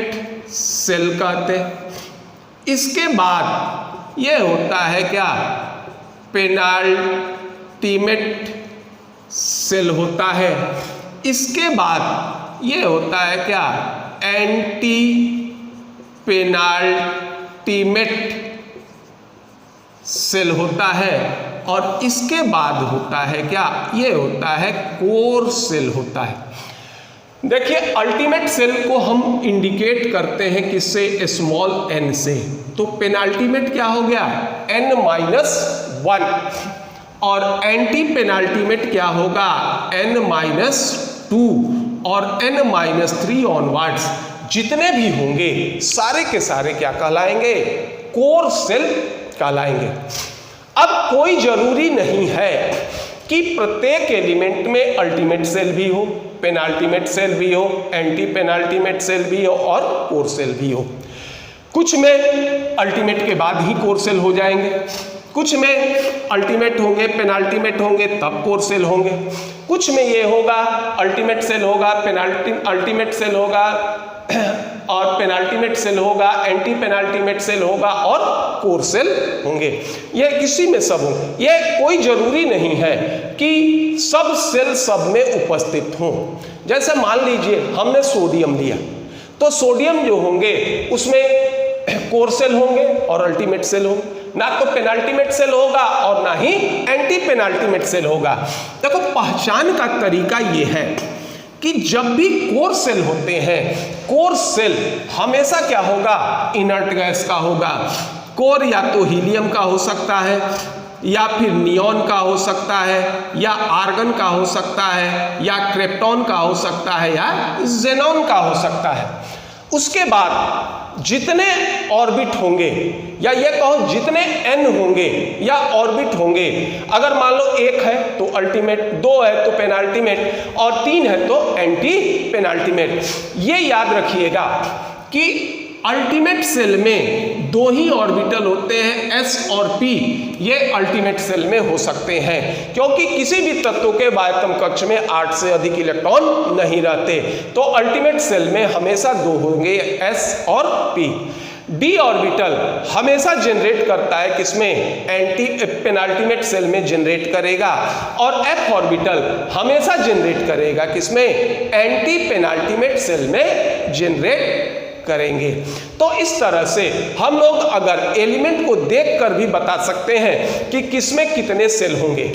[SPEAKER 1] सेल कहते हैं। इसके बाद ये होता है क्या, पेनाल्टीमेट सेल होता है। इसके बाद ये होता है क्या, एंटी पेनाल्टीमेट सेल होता है। और इसके बाद होता है क्या, ये होता है कोर सेल होता है। देखिए, अल्टीमेट सेल को हम इंडिकेट करते हैं किससे, स्मॉल n से। तो पेनाल्टीमेट क्या हो गया, n-1, और एंटी पेनाल्टीमेट क्या होगा, n-2, और n-3 ऑनवर्ड्स जितने भी होंगे सारे के सारे क्या कहलाएंगे, कोर सेल कहलाएंगे। अब कोई जरूरी नहीं है कि प्रत्येक एलिमेंट में अल्टीमेट सेल भी हो, पेनाल्टीमेट सेल भी हो, एंटी पेनाल्टीमेट सेल भी हो और कोर सेल भी हो। कुछ में अल्टीमेट के बाद ही कोर सेल हो जाएंगे, कुछ में अल्टीमेट होंगे, पेनाल्टीमेट होंगे, तब कोर सेल होंगे। कुछ में ये होगा, अल्टीमेट सेल होगा, अल्टीमेट सेल होगा और पेनाल्टीमेट सेल होगा, एंटी पेनाल्टीमेट सेल होगा और कोर सेल होंगे। ये किसी में सब होंगे। ये कोई जरूरी नहीं है कि सब सेल सब में उपस्थित हों। जैसे मान लीजिए हमने सोडियम लिया, तो सोडियम जो होंगे उसमें कोर सेल होंगे और अल्टीमेट सेल होंगे, ना तो पेनाल्टीमेट सेल होगा और ना ही एंटी पेनाल्टीमेट सेल होगा। देखो, पहचान का तरीका ये है कि जब भी कोर सेल होते हैं, कोर सेल हमेशा क्या होगा, इनर्ट गैस का होगा। कोर या तो हीलियम का हो सकता है, या फिर नियॉन का हो सकता है, या आर्गन का हो सकता है, या क्रिप्टॉन का हो सकता है, या जेनॉन का हो सकता है। उसके बाद जितने ऑर्बिट होंगे, या ये कहो जितने n होंगे या ऑर्बिट होंगे, अगर मान लो 1 है तो अल्टीमेट, 2 है तो पेनाल्टीमेट और 3 है तो एंटी पेनाल्टीमेट। ये याद रखिएगा कि अल्टीमेट सेल में 2 ही ऑर्बिटल होते हैं, s और p। ये अल्टीमेट सेल में हो सकते हैं क्योंकि किसी भी तत्व के बाह्यतम कक्ष में 8 से अधिक इलेक्ट्रॉन नहीं रहते, तो अल्टीमेट सेल में हमेशा 2 होंगे, s और p। d ऑर्बिटल हमेशा जनरेट करता है किसमें, एंटी पेनाल्टीमेट सेल में जनरेट करेगा, और f ऑर्बिटल हमेशा जनरेट करेगा किसमें, एंटी पेनाल्टीमेट सेल में जनरेट करेंगे। तो इस तरह से हम लोग अगर एलिमेंट को देखकर भी बता सकते हैं कि किसमें कितने सेल होंगे।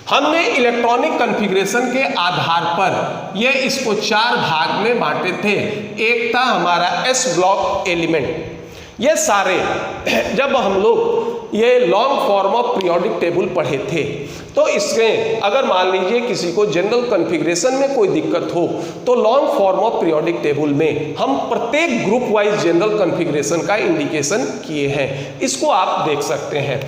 [SPEAKER 1] हमने इलेक्ट्रॉनिक कॉन्फ़िगरेशन के आधार पर ये इसको 4 भाग में बांटे थे। एक था हमारा s ब्लॉक एलिमेंट। ये सारे जब हम लोग ये long form of periodic table पढ़े थे, तो इसमें अगर मान लीजिए किसी को जनरल कॉन्फ़िगरेशन में कोई दिक्कत हो तो long form of periodic table में हम प्रत्येक ग्रुप वाइज जनरल कॉन्फ़िगरेशन का इंडिकेशन किए हैं, इसको आप देख सकते हैं।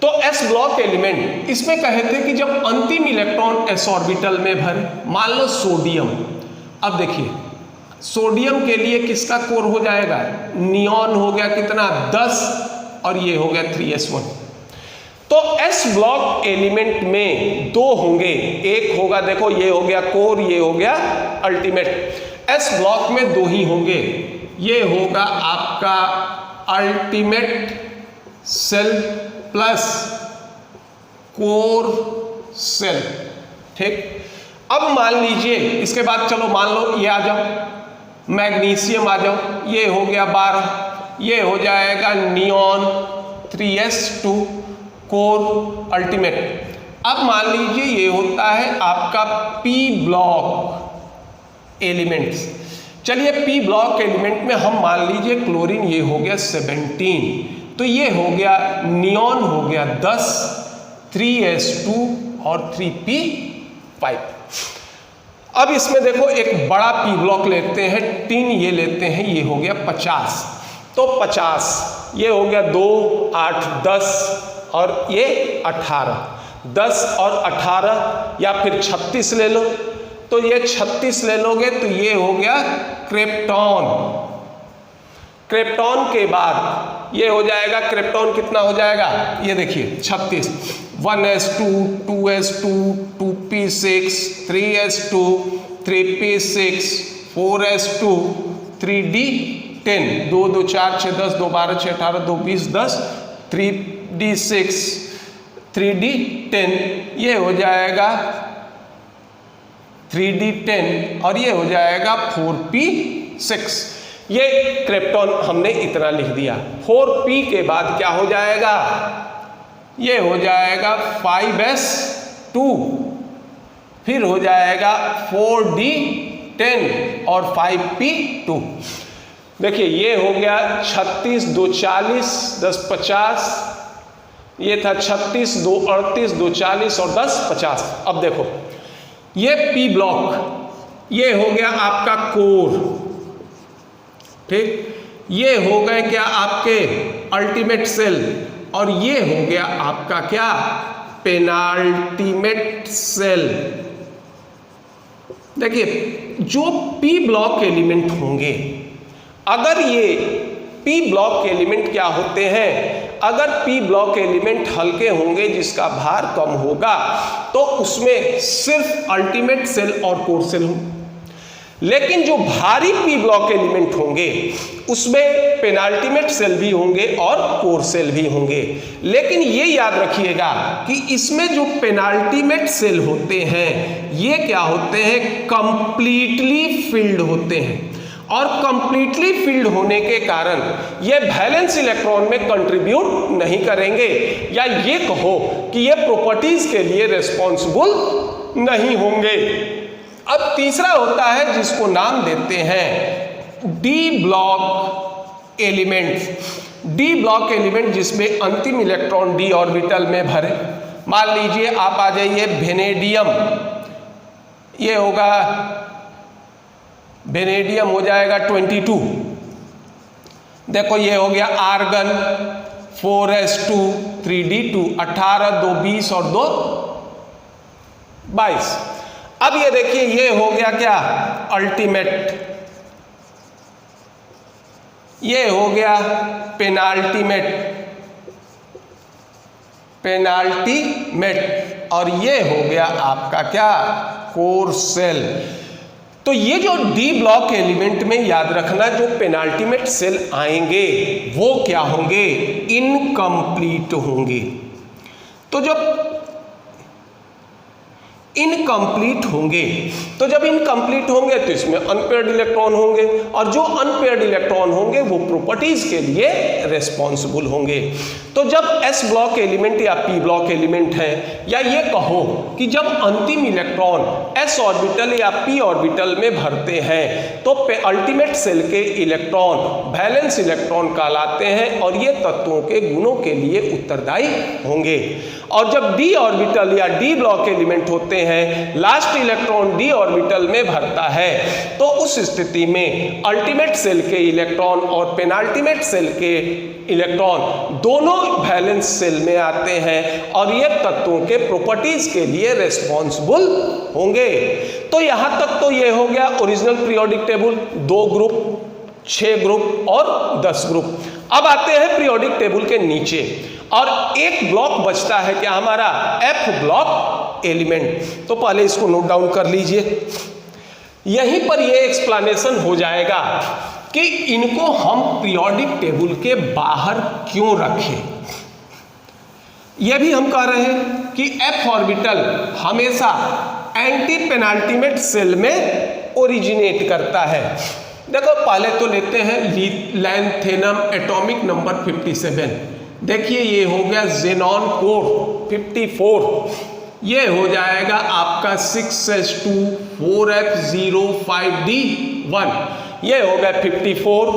[SPEAKER 1] तो s ब्लॉक एलिमेंट, इसमें कहे थे कि जब अंतिम इलेक्ट्रॉन s ऑर्बिटल में भरे, मान लो सोडियम, अब देखिए सोडियम के लिए किसका कोर हो जाएगा, नियॉन हो गया कितना 10 और ये हो गया 3s1। तो s ब्लॉक एलिमेंट में 2 होंगे, एक होगा देखो ये हो गया कोर, ये हो गया अल्टीमेट। s ब्लॉक में 2 ही होंगे, ये होगा आपका ultimate shell plus core shell, ठीक। अब मान लीजिए इसके बाद चलो मान लो ये आ जाओ, मैग्नीशियम आ जाओ, ये हो गया 12, ये हो जाएगा नियॉन 3s2 कोर अल्टीमेट। अब मान लीजिए ये होता है आपका p ब्लॉक एलिमेंट्स। चलिए p ब्लॉक एलिमेंट में हम मान लीजिए क्लोरीन, ये हो गया 17, तो ये हो गया नियॉन हो गया 10, 3s2 और 3p5। अब इसमें देखो एक बड़ा p ब्लॉक लेते हैं, 3 ये लेते हैं, ये हो गया 50, तो 50 ये हो गया 2, 8, 10 और ये 18, 10 और 18 या फिर 36 ले लो, तो ये 36 ले लोगे तो ये हो गया क्रिप्टॉन। क्रिप्टॉन के बाद ये हो जाएगा, क्रिप्टॉन कितना हो जाएगा, ये देखिए 36, 1s2, 2s2, 2p6, 3s2, 3p6, 4s2, 3d10, 2 2 4 6 10, 2 12 6 18, 2 20 10, 3d6, 3d10, ये हो जाएगा 3d10 और ये हो जाएगा 4p6। ये क्रिप्टॉन हमने इतना लिख दिया। 4p के बाद क्या हो जाएगा, ये हो जाएगा 5s2, फिर हो जाएगा 4d10 और 5p2। देखिए ये हो गया 36, 2 40, 10 50, ये था 36, 2 38, 2 40 और 10 50। अब देखो ये p ब्लॉक, ये हो गया आपका कोर, ठीक, ये हो गए क्या आपके अल्टीमेट सेल, और ये हो गया आपका क्या, पेनाल्टीमेट सेल। देखिए जो p ब्लॉक एलिमेंट होंगे, अगर ये p ब्लॉक एलिमेंट क्या होते हैं, अगर p ब्लॉक एलिमेंट हल्के होंगे जिसका भार कम होगा तो उसमें सिर्फ अल्टीमेट सेल और कोर सेल होंगे। लेकिन जो भारी p ब्लॉक एलिमेंट होंगे उसमें पेनाल्टीमेट सेल भी होंगे और कोर सेल भी होंगे। लेकिन ये याद रखिएगा कि इसमें जो पेनाल्टीमेट सेल होते हैं ये क्या होते हैं, कंप्लीटली फिल्ड होते हैं, और कंप्लीटली फिल्ड होने के कारण ये वैलेंस इलेक्ट्रॉन में कंट्रीब्यूट नहीं करेंगे, या ये कहो कि ये प्रॉपर्टीज के लिए रिस्पॉन्सिबल नहीं होंगे। अब तीसरा होता है जिसको नाम देते हैं D block element. D block element जिसमें अंतिम इलेक्ट्रॉन डी ऑर्बिटल में भरे। मान लीजिए आप आ जाइए वेनेडियम, ये होगा वेनेडियम हो जाएगा 22, देखो ये हो गया आर्गन 4s2 3d2 18 2 20 और 2 22। अब ये देखिए ये हो गया क्या अल्टीमेट, ये हो गया पेनाल्टीमेट और ये हो गया आपका क्या कोर सेल। तो ये जो डी ब्लॉक एलिमेंट में याद रखना जो पेनाल्टीमेट सेल आएंगे वो क्या होंगे, इनकम्प्लीट होंगे। तो जब इनकम्प्लीट होंगे जब इनकम्प्लीट होंगे तो इसमें अनपेयर्ड इलेक्ट्रॉन होंगे और जो अनपेयर्ड इलेक्ट्रॉन होंगे वो प्रॉपर्टीज के लिए रेस्पॉन्सिबल होंगे। तो जब एस ब्लॉक एलिमेंट या पी ब्लॉक एलिमेंट है, या ये कहो कि जब अंतिम इलेक्ट्रॉन एस ऑर्बिटल या पी ऑर्बिटल में भरते हैं तो अल्टीमेट सेल के इलेक्ट्रॉन वैलेंस इलेक्ट्रॉन कहलाते हैं और ये तत्वों के गुणों के लिए उत्तरदायी होंगे। और जब डी ऑर्बिटल या डी ब्लॉक एलिमेंट होते हैं, लास्ट इलेक्ट्रॉन डी ऑर्बिटल में भरता है, तो उस स्थिति में अल्टीमेट सेल के इलेक्ट्रॉन और पेनाल्टीमेट सेल के इलेक्ट्रॉन दोनों वैलेंस सेल में आते हैं और ये तत्वों के प्रॉपर्टीज के लिए रेस्पॉन्सिबल होंगे। तो यहां तक तो ये हो गया original periodic table, 2 group, 6 group और 10 ग्रुप। अब आते हैं पीरियोडिक टेबल के नीचे और एक ब्लॉक बचता है क्या हमारा, एफ ब्लॉक एलिमेंट। तो पहले इसको नोट डाउन कर लीजिए, यहीं पर ये एक्सप्लेनेशन हो जाएगा कि इनको हम पीरियोडिक टेबल के बाहर क्यों रखें। यह भी हम कह रहे हैं कि एफ ऑर्बिटल हमेशा एंटी पेनाल्टीमेट सेल में ओरिजिनेट करता है। देखो पहले तो लेते हैं लैंथेनम एटॉमिक नंबर 57। देखिए ये हो गया जेनॉन कोर 54, ये हो जाएगा आपका 6s2 4f05d1, ये हो गया 54,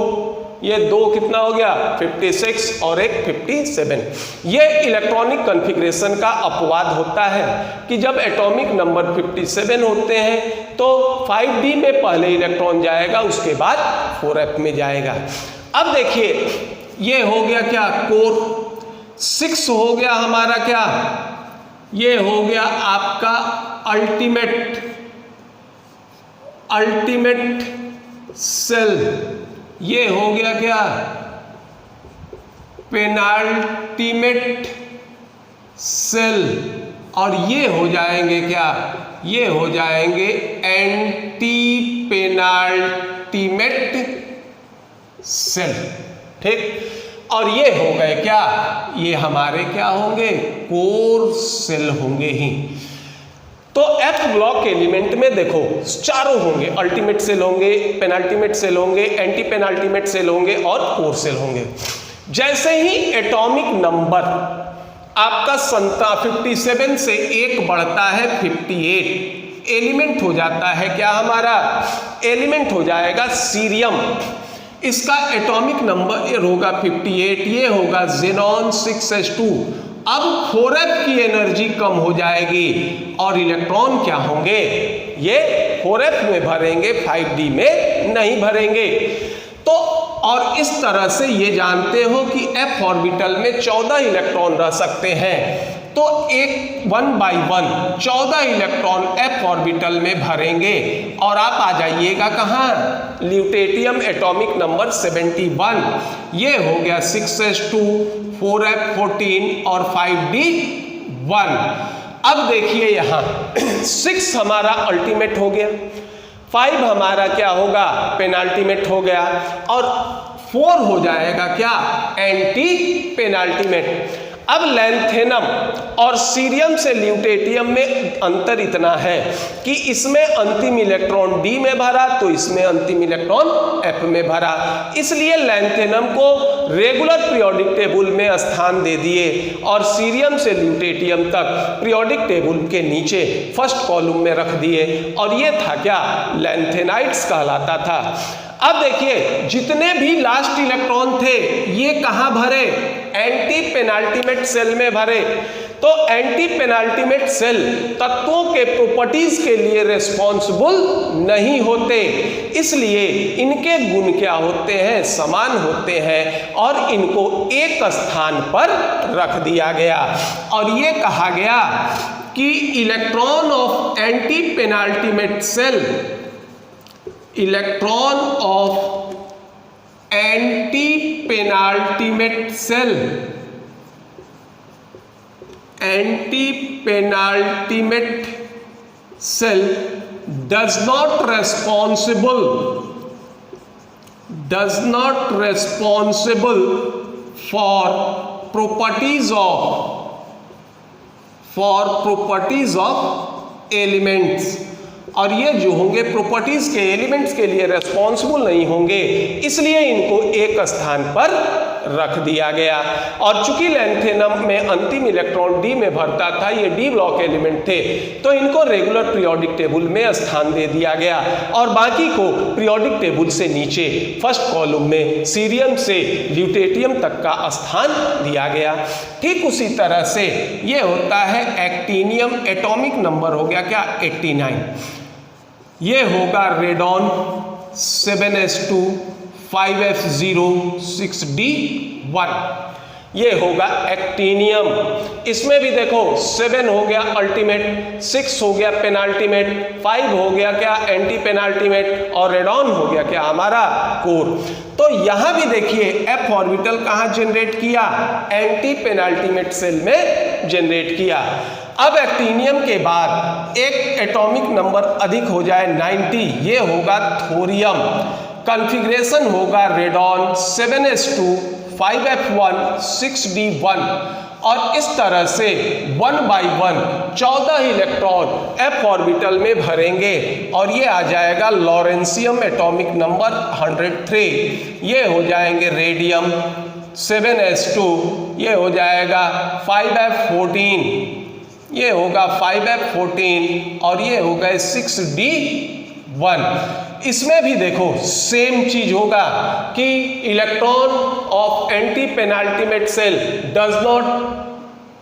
[SPEAKER 1] ये 2 कितना हो गया 56 और एक 57। ये इलेक्ट्रॉनिक कॉन्फ़िगरेशन का अपवाद होता है कि जब एटॉमिक नंबर 57 होते हैं तो 5d में पहले इलेक्ट्रॉन जाएगा, उसके बाद 4f में जाएगा। अब देखिए ये हो गया क्या कोर 6 हो गया हमारा क्या, ये हो गया आपका अल्टीमेट सेल, ये हो गया क्या पेनाल्टीमेट सेल और ये हो जाएंगे क्या, ये हो जाएंगे एंटी पेनाल्टीमेट सेल। ठीक, और ये हो गए क्या, ये हमारे क्या होंगे कोर सेल होंगे ही। तो एफ ब्लॉक एलिमेंट में देखो चारों होंगे, अल्टीमेट सेल होंगे, पेनाल्टीमेट सेल होंगे, एंटी पेनाल्टीमेट सेल होंगे और कोर सेल होंगे। जैसे ही एटॉमिक नंबर आपका 57 से 1 बढ़ता है 58, एलिमेंट हो जाता है क्या हमारा, एलिमेंट हो जाएगा सीरियम। इसका एटॉमिक नंबर होगा 58, ये होगा जेनॉन 6s2। अब 4f की एनर्जी कम हो जाएगी और इलेक्ट्रॉन क्या होंगे, ये 4f में भरेंगे, 5d में नहीं भरेंगे। तो और इस तरह से ये जानते हो कि f ऑर्बिटल में 14 इलेक्ट्रॉन रह सकते हैं, तो एक 1 by 1 14 इलेक्ट्रॉन f ऑर्बिटल में भरेंगे और आप आ जाइएगा कहाँ, ल्यूटेटियम एटॉमिक नंबर 71, ये हो गया 6s2 4f14 और 5d1। अब देखिए यहाँ 6 हमारा अल्टीमेट हो गया, 5 हमारा क्या होगा पेनाल्टीमेट हो गया और 4 हो जाएगा क्या एंटी पेनाल्टीमेट। अब लैंथेनम और सीरियम से ल्यूटेटियम में अंतर इतना है कि इसमें अंतिम इलेक्ट्रॉन d में भरा तो इसमें अंतिम इलेक्ट्रॉन f में भरा, इसलिए लैंथेनम को रेगुलर पीरियोडिक टेबल में स्थान दे दिए और सीरियम से ल्यूटेटियम तक पीरियोडिक टेबल के नीचे फर्स्ट कॉलम में रख दिए और ये था क्या लैंथेनाइट्स कहलाता था। अब देखिए जितने भी लास्ट इलेक्ट्रॉन थे ये कहाँ भरे, एंटी पेनाल्टीमेट सेल में भरे। तो एंटी पेनाल्टीमेट सेल तत्वों के प्रॉपर्टीज के लिए रिस्पॉन्सिबल नहीं होते, इसलिए इनके गुण क्या होते हैं, समान होते हैं और इनको एक स्थान पर रख दिया गया। और ये कहा गया कि electron of antepenultimate shell, electron of antepenultimate shell, antepenultimate shell does not responsible for properties of elements। और ये जो होंगे प्रॉपर्टीज के एलिमेंट्स के लिए रेस्पॉन्सिबल नहीं होंगे, इसलिए इनको एक स्थान पर रख दिया गया। और चूंकि लैंथेनम में अंतिम इलेक्ट्रॉन डी में भरता था, ये डी ब्लॉक एलिमेंट थे, तो इनको रेगुलर पीरियोडिक टेबल में स्थान दे दिया गया और बाकी को पीरियोडिक टेबल से नीचे फर्स्ट कॉलम में सीरियम से ल्यूटेटियम तक का स्थान दिया गया। ठीक उसी तरह से ये होता है एक्टीनियम, एटॉमिक नंबर हो गया क्या 89, ये होगा रेडॉन 7s2 5f0 6d1, ये होगा एक्टीनियम। इसमें भी देखो 7 हो गया अल्टीमेट, 6 हो गया पेनाल्टीमेट, 5 हो गया क्या एंटी पेनाल्टीमेट और रेडॉन हो गया क्या हमारा कोर। तो यहां भी देखिए f ऑर्बिटल कहां जनरेट किया, एंटी पेनाल्टीमेट सेल में जनरेट किया। अब एक्टीनियम के बाद एक एटॉमिक नंबर अधिक हो जाए 90, ये होगा थोरियम, कॉन्फ़िगरेशन होगा रेडॉन 7s2 5f1 6d1 और इस तरह से 1 by 1 14 इलेक्ट्रॉन f ऑर्बिटल में भरेंगे और ये आ जाएगा लॉरेंसियम एटॉमिक नंबर 103, ये हो जाएंगे रेडियम 7s2, ये हो जाएगा 5f14, ये होगा 5f14 और ये होगा 6d1। इसमें भी देखो सेम चीज होगा कि electron of antepenultimate shell does not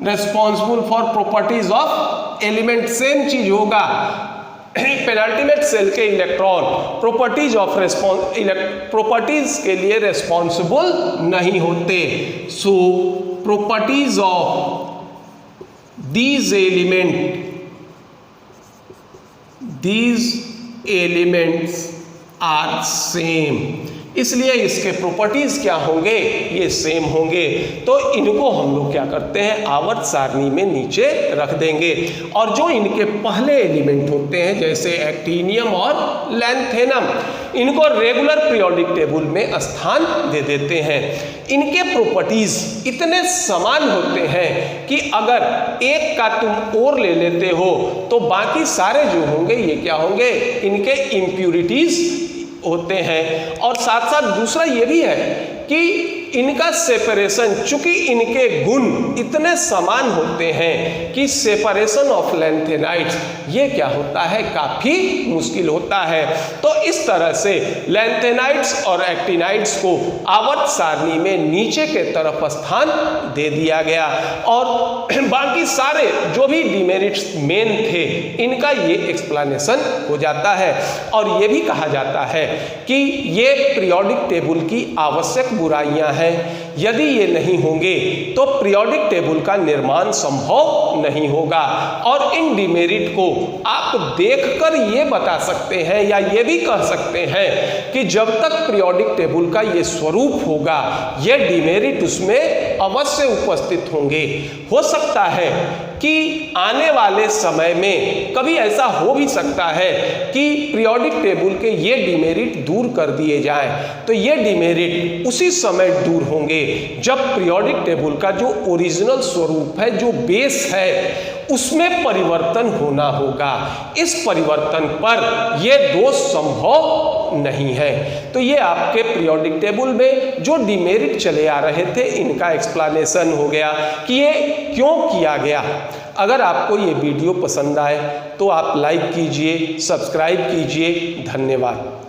[SPEAKER 1] responsible for properties of element, same चीज होगा। पेनाल्टीमेट सेल के इलेक्ट्रॉन प्रॉपर्टीज के लिए रिस्पॉन्सिबल नहीं होते। So properties of these elements are same, इसलिए इसके प्रॉपर्टीज क्या होंगे, ये सेम होंगे। तो इनको हम लोग क्या करते हैं, आवर्त सारणी में नीचे रख देंगे और जो इनके पहले एलिमेंट होते हैं जैसे एक्टीनियम और लैंथेनम, इनको रेगुलर पीरियोडिक टेबल में स्थान दे देते हैं। इनके प्रॉपर्टीज इतने समान होते हैं कि अगर एक का तुम और ले लेते हो तो बाकी सारे जो होंगे ये क्या होंगे, इनके इम्प्यूरिटीज होते हैं। और साथ साथ दूसरा ये भी है कि इनका सेपरेशन, चूंकि इनके गुण इतने समान होते हैं कि सेपरेशन ऑफ लैंथेनाइड्स ये क्या होता है, काफी मुश्किल होता है। तो इस तरह से लैंथेनाइड्स और एक्टिनाइड्स को आवर्त सारणी में नीचे के तरफ स्थान दे दिया गया और बाकी सारे जो भी डिमेरिट्स मेन थे इनका ये एक्सप्लेनेशन हो जाता है। और ये भी कहा जाता है कि ये पीरियोडिक टेबल की आवश्यक बुराइयां हैं, यदि ये नहीं होंगे तो पीरियोडिक टेबल का निर्माण संभव नहीं होगा। और इन डिमेरिट को आप देखकर ये बता सकते हैं या ये भी कह सकते हैं कि जब तक पीरियोडिक टेबल का ये स्वरूप होगा ये डिमेरिट उसमें अवश्य उपस्थित होंगे। हो सकता है कि आने वाले समय में कभी ऐसा हो भी सकता है कि पीरियोडिक टेबल के ये डिमेरिट दूर कर दिए जाएं, तो ये डिमेरिट उसी समय दूर होंगे जब पीरियोडिक टेबल का जो ओरिजिनल स्वरूप है, जो बेस है, उसमें परिवर्तन होना होगा। इस परिवर्तन पर यह दोष संभव नहीं है। तो ये आपके पीरियोडिक टेबल में जो डिमेरिट चले आ रहे थे इनका एक्सप्लेनेशन हो गया कि ये क्यों किया गया। अगर आपको ये वीडियो पसंद आए तो आप लाइक कीजिए, सब्सक्राइब कीजिए। धन्यवाद।